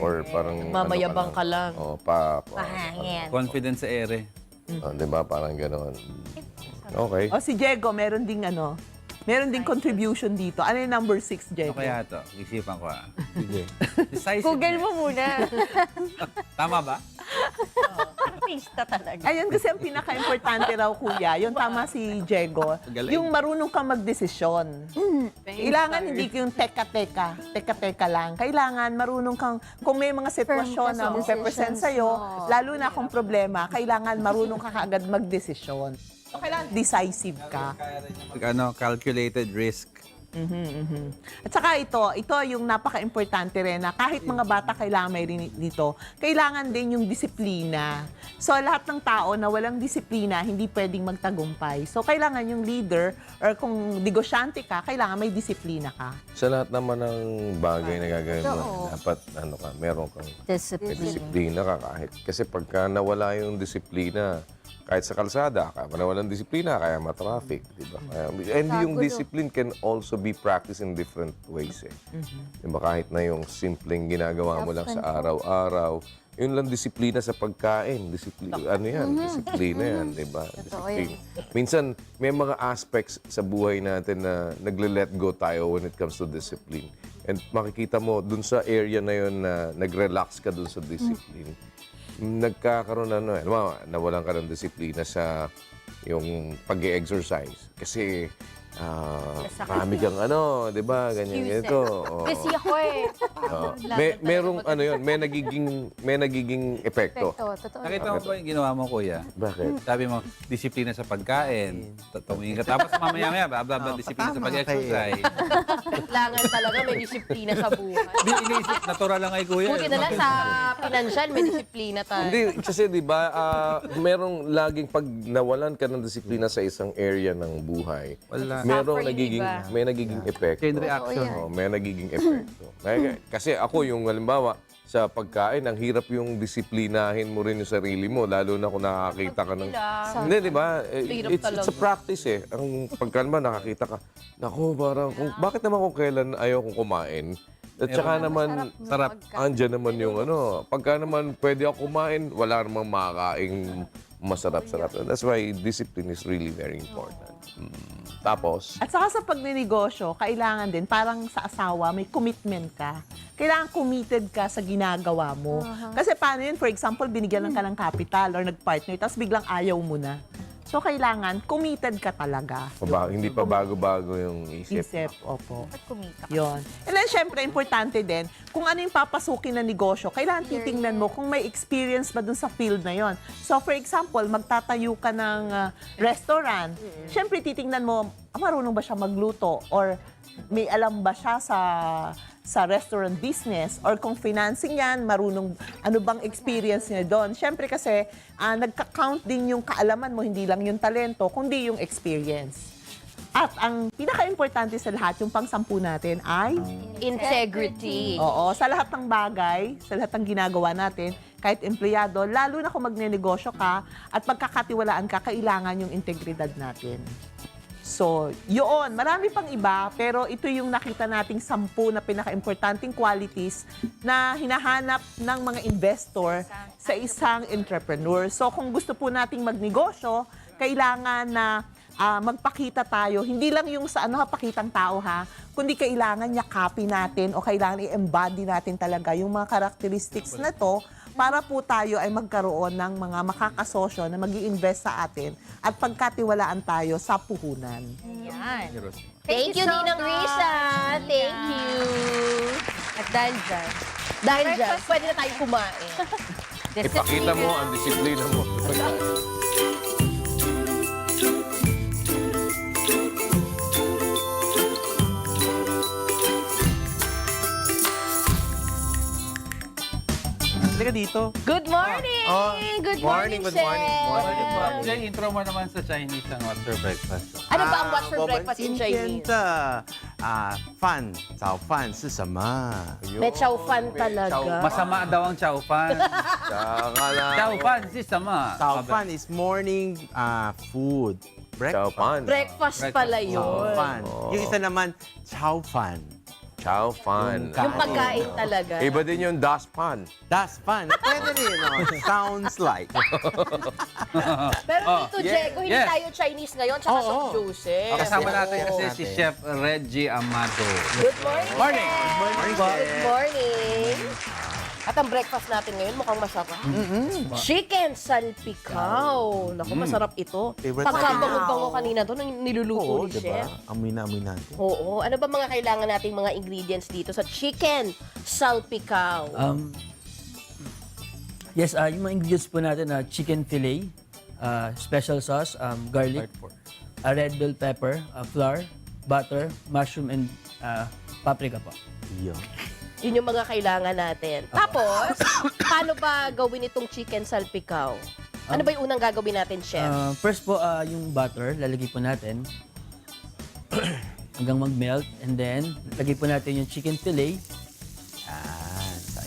Or parang Mamayabang ka lang. Pahangin. Confidence sa ere. Diba? Parang gano'n. Okay. O si Diego, meron ding contribution dito. Ano yung number 6, Diego? Ano kaya to? Isipan ko Sige. Google mo muna. Tama ba? Artista talaga. Ayun kasi ang pinaka-importante raw, kuya, yung tama si Diego, yung marunong kang magdesisyon. Kailangan hindi yung teka-teka lang. Kailangan marunong kang, kung may mga sitwasyon na magpe-present sa'yo, lalo na kung problema, kailangan marunong ka kaagad magdesisyon. So, kailangan decisive ka. Calculated risk. At saka ito yung napaka-importante rin na kahit mga bata kailangan may rin dito, kailangan din yung disiplina. So lahat ng tao na walang disiplina, hindi pwedeng magtagumpay. So kailangan yung leader or kung negosyante ka, kailangan may disiplina ka. Sa lahat naman ng bagay na gagawin mo, dapat meron kang disiplina ka kahit. Kasi pagka nawala yung disiplina, kahit sa kalsada, kaya walang disiplina, kaya ma-traffic, di ba? And yung discipline can also be practiced in different ways. Diba? Kahit na yung simpleng ginagawa mo lang sa araw-araw, yun lang disiplina sa pagkain. Disiplina yan, di ba? Minsan, may mga aspects sa buhay natin na nagle-let go tayo when it comes to discipline. And makikita mo, dun sa area na yun na nag-relax ka dun sa discipline, nagkakaroon nawalan ka ng disiplina sa yung pag-exercise. Kasi marami kang di ba? Ganyan ito. Busy ako Merong may nagiging epekto. Nakita mo ba yung ginawa mo, kuya? Bakit? Sabi mo, disiplina sa pagkain. Tumingin ka. Tapos mamaya-maya, disiplina sa pag-exercise. Kailangan talaga may disiplina sa buhay. Hindi, iniisip, natural lang kay kuya. Buti na lang sa financial, may disiplina tayo. Hindi, kasi di ba, merong laging pag nawalan ka ng disiplina sa isang area ng buhay, merong may nagiging epekto. Chain reaction. May nagiging epekto. Kasi ako, yung halimbawa, sa pagkain, ang hirap yung disiplinahin mo rin yung sarili mo, lalo na kung nakakita ka ng... Hindi, di ba? It's a practice Ang pagka naman nakakita ka, naku, parang, bakit naman kung kailan ayaw kong kumain? At saka naman, andyan naman yung pagka naman pwede ako kumain, wala namang makakaing masarap-sarap. That's why discipline is really very important. Tapos, At saka sa pagninegosyo, kailangan din, parang sa asawa, may commitment ka. Kailangan committed ka sa ginagawa mo. Kasi paano yun, for example, binigyan lang ka ng capital or nag-partner, tapos biglang ayaw mo na. So, kailangan committed ka talaga. hindi pa bago-bago yung isip. Opo. At kumita. Yun. And then, syempre, importante din, kung ano yung papasukin na negosyo, kailangan titingnan mo kung may experience ba dun sa field na yon. So, for example, magtatayo ka ng restaurant. Syempre, titingnan mo, marunong ba siya magluto? Or may alam ba siya sa restaurant business, or kung financing yan, marunong, ano bang experience niya doon. Siyempre kasi, nagka-count din yung kaalaman mo, hindi lang yung talento, kundi yung experience. At ang pinaka-importante sa lahat, yung pang-10 natin ay Integrity. Oo, sa lahat ng bagay, sa lahat ng ginagawa natin, kahit empleyado, lalo na kung magnenegosyo ka at pagkakatiwalaan ka, kailangan yung integridad natin. So, yun. Marami pang iba, pero ito yung nakita nating 10 na pinaka-importanting qualities na hinahanap ng mga investor sa isang entrepreneur. So, kung gusto po nating magnegosyo, kailangan na magpakita tayo. Hindi lang yung sa pakitang tao kundi kailangan yakapin natin o kailangan i-embody natin talaga yung mga characteristics na to para po tayo ay magkaroon ng mga makakasosyo na mag-i-invest sa atin at pagkatiwalaan tayo sa puhunan. Yan. Thank you, Ninang Risa. Thank you. At dahil dyan, Pwede na tayo kumain. Ipakita mo ang disiplina mo. Halika dito. Good morning! Good morning, good Chef! morning. Jay, intro mo naman sa Chinese ang what's your breakfast. Ano ba ang what's for breakfast in Chinese? 饭早饭是什么？ May chow fan talaga. Masama daw ang chow fan. Tsaka lang. Chow fan si sama. 早饭 is morning food. Chow-fan. Breakfast pala yun. 早饭。Yung isa naman, chow fan. Chow-fan. Yung pagkain talaga. Iba din yung daspan. Daspan. Pwede rin, no? Sounds like. Pero dito, Diego, hindi tayo Chinese ngayon, tsaka Soc Joseph. Kasama natin kasi si Chef Reggie Amado. Good morning, Morning. Chef. Good morning. At ang breakfast natin ngayon mukhang masarap. Chicken salpikaw. Naku, masarap ito. Favorite Pagkabango-bango kanina doon, ang niluluto ni Chef. Amoy na amoy natin. Oo. Ano ba mga kailangan nating mga ingredients dito sa chicken salpikaw? Yes, yung mga ingredients po natin, chicken fillet, special sauce, garlic, red bell pepper, flour, butter, mushroom, and paprika po. Yun yung mga kailangan natin. Tapos, paano ba gawin itong chicken salpikaw? Ano ba yung unang gagawin natin, Chef? First po, yung butter, lalagay po natin hanggang mag-melt. And then, lagay po natin yung chicken fillet.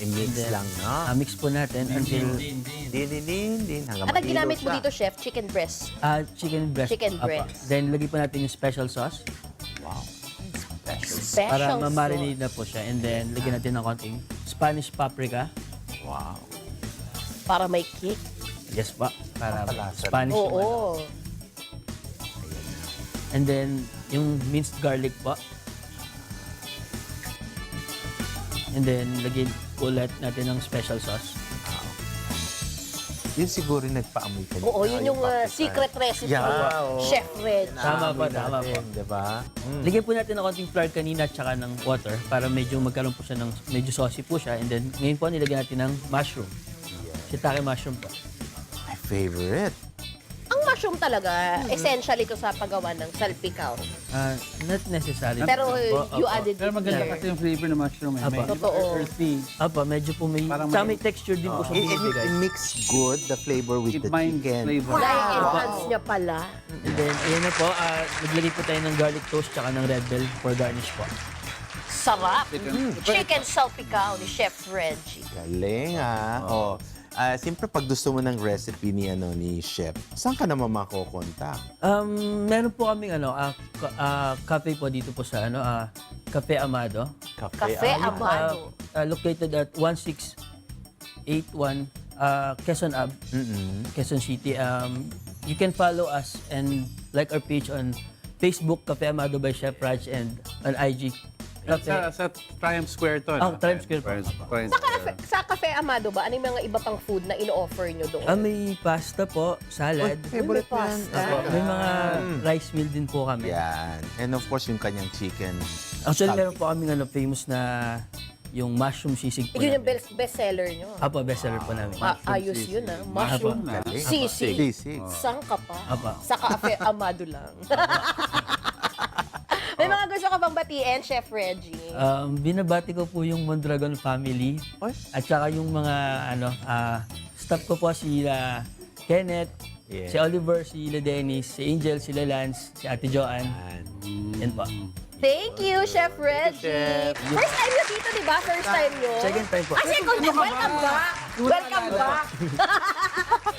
I-mix lang, no? Mix po natin until... Din. At ang ginamit mo dito, Chef, chicken breast. Chicken breast. Chicken Apa. breast. Then, lagay po natin yung special sauce. Special Para sauce. ma-marinate na po siya. And then, lagyan natin ng konting Spanish paprika. Wow. Para may kick. Yes po. Para Spanish. Oo. And then, yung minced garlic po. And then, lagyan ulit natin ng special sauce. Yun siguro yung nagpaamoy ka. Oo, yun yung secret recipe. Chef Red. Tama po. Diba? Lagyan po natin ng konting flour kanina at saka ng water para medyo magkaroon po siya ng medyo saucy po siya. And then, ngayon po nilagyan natin ng mushroom. Shiitake mushroom po. My favorite. Ang mushroom talaga, essential ito sa paggawa ng salpikaw. Not necessary. Pero you added Pero maganda here. kasi yung flavor ng mushroom. May Totoo. earthy. Apa, medyo po may, Parang may texture din po siya binibigay. It mix good the flavor with the chicken. Na-enhance niya pala. And then, ayan na po, naglagay po tayo ng garlic toast tsaka ng red bell for garnish po. Sarap. Chicken salpikaw ni Chef Reggie. Galing, siyempre, pag gusto mo ng recipe ni Chef, saan ka naman makukontak? Meron po kaming cafe po dito po sa Cafe Amado. Cafe Amado. Located at 1681 Quezon Ab, Quezon City. You can follow us and like our page on Facebook, Cafe Amado by Chef Raj, and on IG. Sa Triumph Square to. Oh, Triumph Square po. Sa Cafe Amado ba, ano yung mga iba pang food na ino-offer nyo doon? May pasta po, salad. Favorite May pasta. May mga rice meal din po kami. Yan. And of course, yung kanyang chicken. Actually, meron po kami famous na yung mushroom sisig po Yun yung namin. bestseller nyo. Apo, bestseller po namin. Ayos yun Mushroom sisig. Saan ka pa? Apa. Sa Cafe Amado lang. May mga gusto ka bang batiin, Chef Reggie? Binabati ko po yung Mondragon family. At saka yung mga staff ko po sila Kenneth, si Oliver, si Dennis, si Angel, si Lance, si Ate Joanne. Yan po. Thank you, Chef Reggie. First time nyo dito, di ba? First time nyo? Second time po. Second time. Welcome back. Welcome back.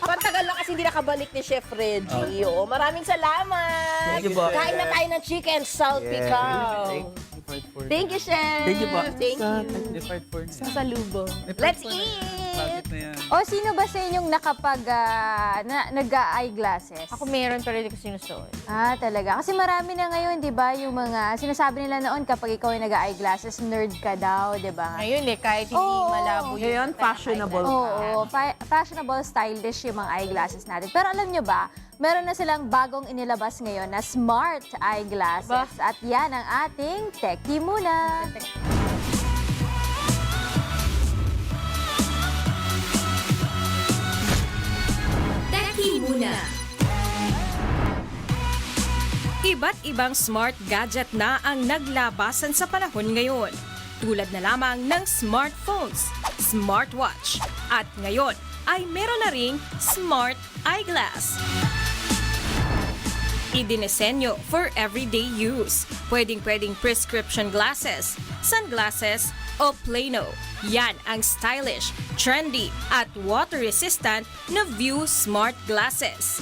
Pantagal lang kasi hindi nakabalik ni Chef Reggie. Oo, maraming salamat. Thank you po. Kain na tayo ng chicken salpicao. Thank you, Chef. Thank you po. Thank you. Sasalubong. Let's eat. O sino ba sa inyong nag-eyeglasses? Ako meron pero hindi ko sinusuot. Talaga. Kasi marami na ngayon, di ba, yung mga sinasabi nila noon kapag ikaw ay nag-eyeglasses, nerd ka daw, di ba? Ngayon kahit hindi malabo yung Ngayon, fashionable ka. Oo, fashionable, stylish yung mga eyeglasses natin. Pero alam nyo ba, meron na silang bagong inilabas ngayon na smart eyeglasses. At yan ang ating Techie Muna. Techie Muna. Iba't ibang smart gadget na ang naglabasan sa panahon ngayon. Tulad na lamang ng smartphones, smartwatch, at ngayon ay meron na ring smart eyeglass. Idinisenyo for everyday use. Pwedeng-pwedeng prescription glasses, sunglasses, o plano. Yan ang stylish, trendy, at water-resistant na View Smart Glasses.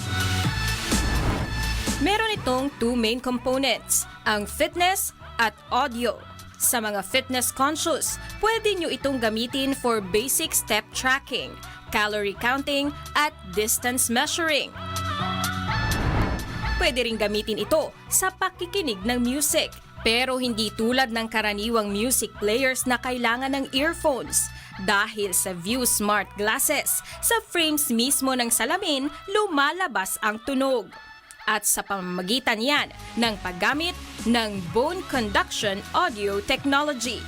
Meron itong two main components, ang fitness at audio. Sa mga fitness conscious, pwede nyo itong gamitin for basic step tracking, calorie counting, at distance measuring. Pwede rin gamitin ito sa pakikinig ng music, pero hindi tulad ng karaniwang music players na kailangan ng earphones. Dahil sa View Smart Glasses, sa frames mismo ng salamin, lumalabas ang tunog. At sa pamamagitan yan ng paggamit ng bone conduction audio technology.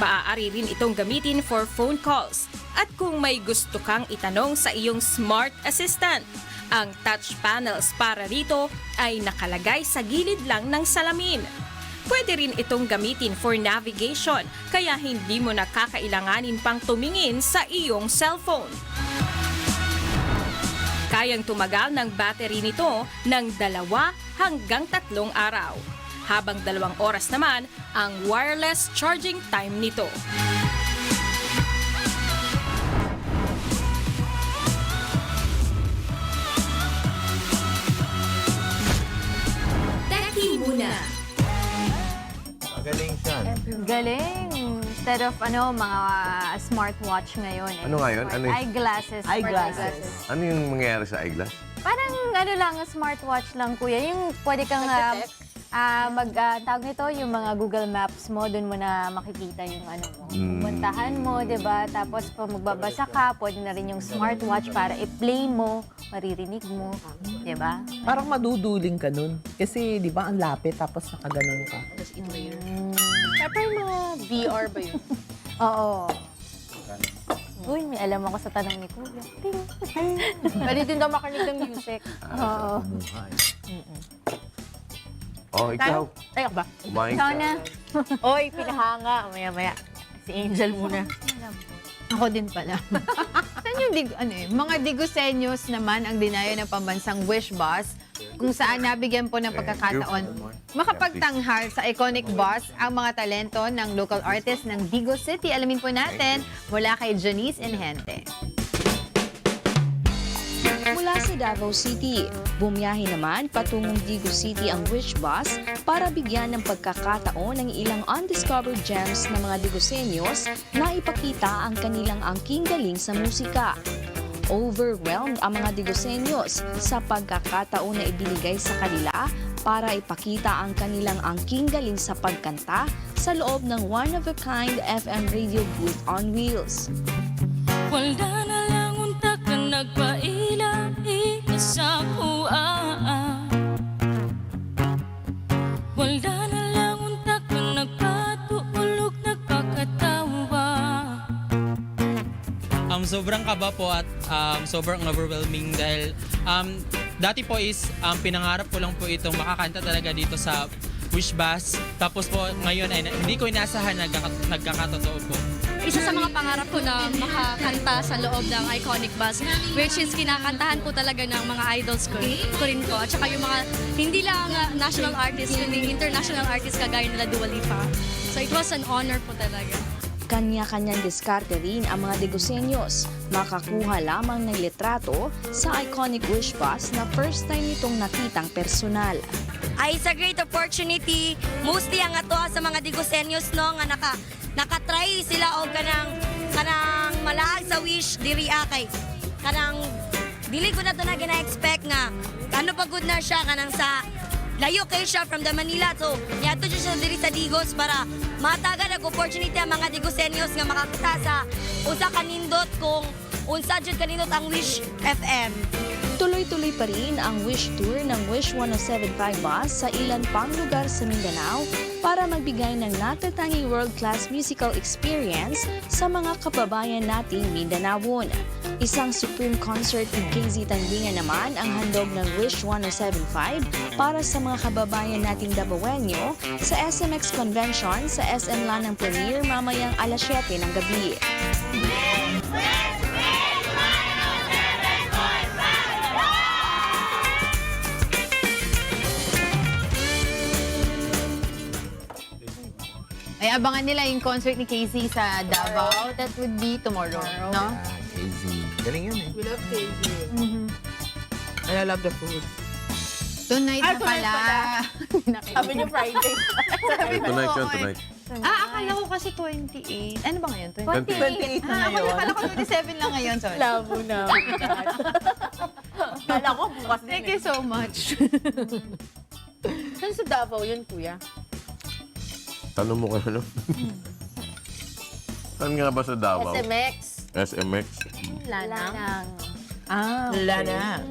Maaari rin itong gamitin for phone calls. At kung may gusto kang itanong sa iyong smart assistant, ang touch panels para rito ay nakalagay sa gilid lang ng salamin. Pwede rin itong gamitin for navigation, kaya hindi mo na kakailanganin pang tumingin sa iyong cellphone. Kayang tumagal ng battery nito ng 2 hanggang 3 araw. Habang 2 oras naman ang wireless charging time nito. Techie Muna. Magaling siya. Galing. Instead of mga smartwatch ngayon. Ano ngayon? Ano yung- Eyeglasses. Eyeglasses. Ano yung mangyayari sa eyeglass? Parang lang, smartwatch lang, kuya. Yung pwede kang tawag nito, yung mga Google Maps mo, dun mo na makikita yung mo. Puntahan mo, di ba? Tapos pag magbabasa ka, pwede na rin yung smartwatch para i-play mo, maririnig mo, di ba? Parang maduduling ka nun. Kasi, di ba, ang lapit, tapos nakaganon ka. Siyempre yung mga VR ba yun? Oo. Uy, may alam ako sa tanong ni Kuya. Ting. Pwede din daw makinig ng music. Oo. Oh, ikaw. Ay, ako ba? Kumain Ikaw ka. na. Oy, pinahanga. Maya-maya. Si Angel muna. Ako din pala. Saan yung mga Digosenyos naman ang dinayo ng pambansang Wish Bus kung saan nabigyan po ng pagkakataon makapagtanghal sa iconic bus ang mga talento ng local artist ng Digo City. Alamin po natin mula kay Janice Inhente. Mula sa sa Davao City. Bumiyahe naman patungong Digo City ang Wish Bus para bigyan ng pagkakataon ng ilang undiscovered gems na mga Digosenyos na ipakita ang kanilang angking galing sa musika. Overwhelmed ang mga Digosenyos sa pagkakataon na ibinigay sa kanila para ipakita ang kanilang angking galing sa pagkanta sa loob ng one-of-a-kind FM radio booth on wheels. Wala na lang untak na nagpaila, ikasapuan. Wala na lang untak na nagpatulog, nagpakatawa. Sobrang kaba po at sobrang overwhelming dahil dati po is pinangarap ko lang po itong makakanta talaga dito sa Wish Bus. Tapos po ngayon ay hindi ko inaasahan na nagkakatotoo po. Isa sa mga pangarap ko na makakanta sa loob ng iconic bus, which is kinakantahan po talaga ng mga idols ko rin po. At saka yung mga hindi lang national artists, kundi international artists kagaya nila Dua Lipa. So it was an honor po talaga. Kanya-kanyang diskarte rin ang mga Digosenyos. Makakuha lamang ng litrato sa iconic Wish Bus na first time nitong nakitang personal. Ay it's a great opportunity, mostly ang ato sa mga Digosenyos no nga nakatry sila og kanang malaag sa wish diri akay. Kanang dili ko na to na gina-expect nga ano pa good na siya kanang sa layo kay siya from the Manila. So, niadto siya diri sa Digos para matagan ang opportunity ang mga Digosenyos nga makakita sa usa ka nindot kung unsa jud kanindot ang Wish FM. Tuloy-tuloy pa rin ang Wish Tour ng Wish 1075 Bus sa ilan pang lugar sa Mindanao para magbigay ng natatanging world-class musical experience sa mga kababayan nating Mindanaon. Isang supreme concert ni KZ Tandingan naman ang handog ng Wish 1075 para sa mga kababayan nating Dabawenyo sa SMX Convention sa SM Lanang Premier mamayang alas 7 ng gabi. Ay, abangan nila yung concert ni Casey sa Davao. That would be tomorrow, no? Easy. Galing yun eh. We love Casey. And I love the food. Tonight na pala. Sabi niyo Friday. Tonight yun, tonight. Akala ko kasi 28. Ano ba ngayon? 28 na ngayon. Akala ko 27 lang ngayon. Sorry. Labo na. Kala ko bukas din. Thank you so much. Saan sa Davao yun, kuya? Tanong mo kayo, no? Saan nga ba sa Davao? SMX. SMX. Lanang. Lanang.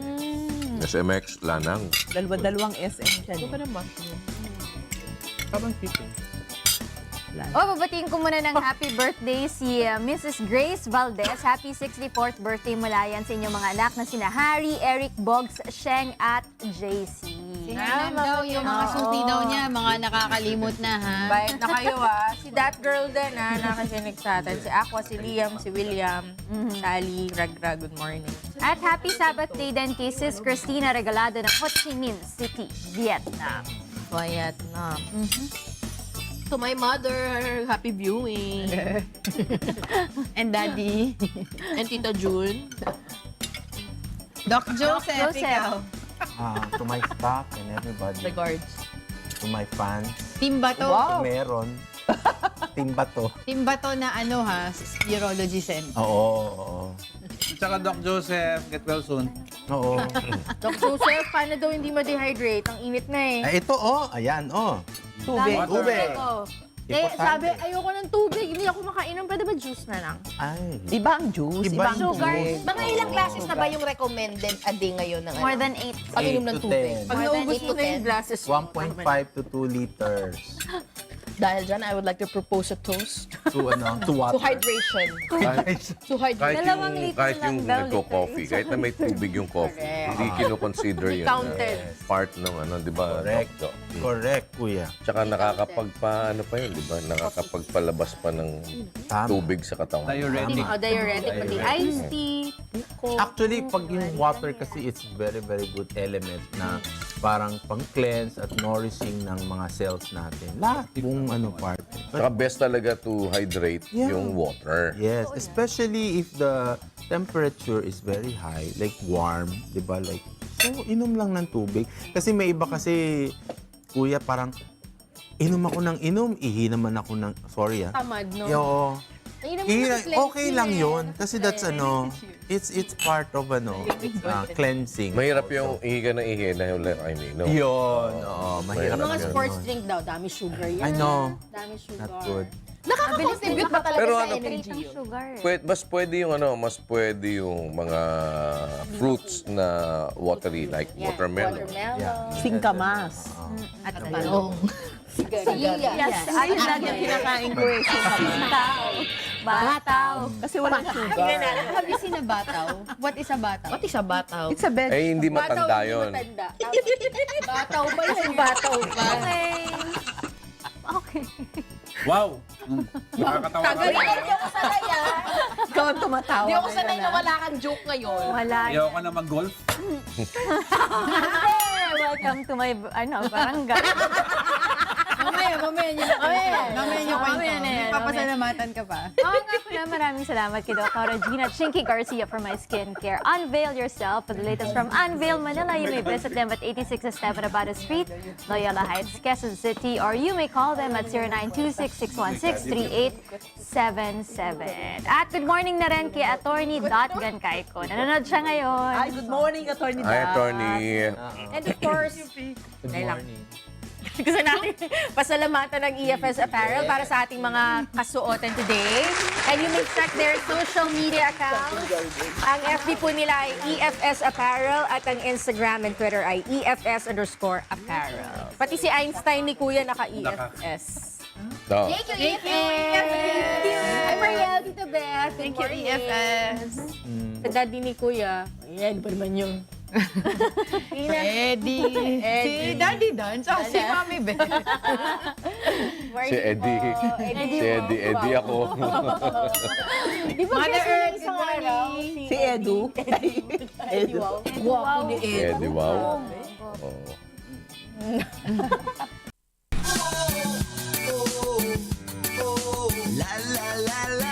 SMX, Lanang. Dalawang SM dyan. Ito ka naman. Habang tito. Babatiin ko muna ng happy birthday si Mrs. Grace Valdez. Happy 64th birthday mula yan sa inyong mga anak na sina Harry, Eric, Boggs, Sheng at JC. Tingnan daw yung mga suti daw niya, mga nakakalimot na ha. Bayad na kayo Si that girl din nakikinig sa atin. Si Aqua, si Liam, si William, Sally, Ragra, good morning. At happy Sabbath day din kay Sis Christina Regalado ng Ho Chi Minh City, Vietnam. Vietnam. To my mother, happy viewing. And Daddy. And Tita June. Doc Joseph, ikaw. To my staff and everybody. Regards. To my fans. Team Bato. Kung meron. Team Bato. Team Bato na ano ha, Urology Center. Oo. Tsaka Doc Joseph, get well soon. Oo. Doc Joseph, paano daw hindi ma-dehydrate? Ang init na eh. Ay, ito, ayan, Tubig. Tubig. Sabi, ayoko ng tubig. Hindi ako makainom. Pwede ba juice na lang? Ay. Iba ang juice. Iba ang Sugar. tubig. Mga ilang glasses na ba yung recommended a day ngayon ng More than 8. pag-inom ng 8 to tubig? 10. Pag naubos mo na yung glasses. 1.5 to 2 liters. Dahil dyan, I would like to propose a toast To water. to hydration. To hydration. Kahit yung nagko-coffee, kahit na may tubig yung coffee, hindi kino-consider yun na part ng di ba? Correct, kuya. Tsaka nakakapagpaano pa yun, di ba? Nakakapagpalabas pa ng tubig sa katawan. Diuretic. Diuretic, pati iced tea. Actually, pag yung water kasi it's very, very good element na parang pang-cleanse at nourishing ng mga cells natin. Lahat, buong part. Saka best talaga to hydrate yung water. Yes, especially if the temperature is very high, like warm, di ba? Like, so, inom lang ng tubig. Kasi may iba kasi, kuya, parang inom ako ng inom, ihi naman ako ng, sorry Tamad, no? Oo. Ayun naman yung cleansing Okay lang yun. Kasi that's it's part of cleansing. Mahirap yung ihi ka na ihi na wala kayo ininom. Yun. Oo, mahirap Yung mga yun. sports drink daw, dami sugar yan. I know. Dami sugar. Not good. Nakaka-contribute ba talaga Pero sa ano, energy yun? Mas pwede yung mga fruits na watery like watermelon. Singkamas. At talong. Yes, ayun lagi ang kinakain ko eh. Bataw. Kasi walang sugar. Have you seen a bataw? What is a bataw? What is a bataw? It's a vegetable. Eh, hindi matanda yun. Bataw ba yung bataw ba? Okay. Wow! Nakakatawa ka. Hindi ako sanay Ikaw ang tumatawa. Hindi ako sanay na wala kang joke ngayon. Wala. Ayaw ka na mag-golf? Welcome to my, barangay. Mamaya niyo na. Mamaya niyo kwento. May papasalamatan ka pa. Oo nga pala, maraming salamat kay Dr. Regina Chinky Garcia for my skincare. Unveil yourself for the latest from Unveil Manila. You may visit them at 86 Esteban Abada Street, Loyola Heights, Quezon City, or you may call them at 0926-616-3877. At good morning na rin kay Attorney Dot Gancayco. Nanonood siya ngayon. Ay, good morning, Attorney Hi, Dot. attorney. And of course, Good morning. gusto natin pasalamatan ng EFS Apparel para sa ating mga kasuotan today. And you may check their social media accounts. Ang FB po nila ay EFS Apparel at ang Instagram and Twitter ay EFS_apparel. Pati si Einstein ni Kuya naka-EFS. No. Thank you, EFS! Hi, Mariel, Tito Beth. Thank you, EFS. Sa daddy ni Kuya. Ayan, pa naman yung... Eddie. Si Daddy Dan, tsaka si Mami Beth. Si Eddie. Eddie ako. Di ba Mother kasi Earth, isang good araw? Si Edu. Eddie, wow. Guwapo ni Eddie. Eddie, wow. Oh. La la la la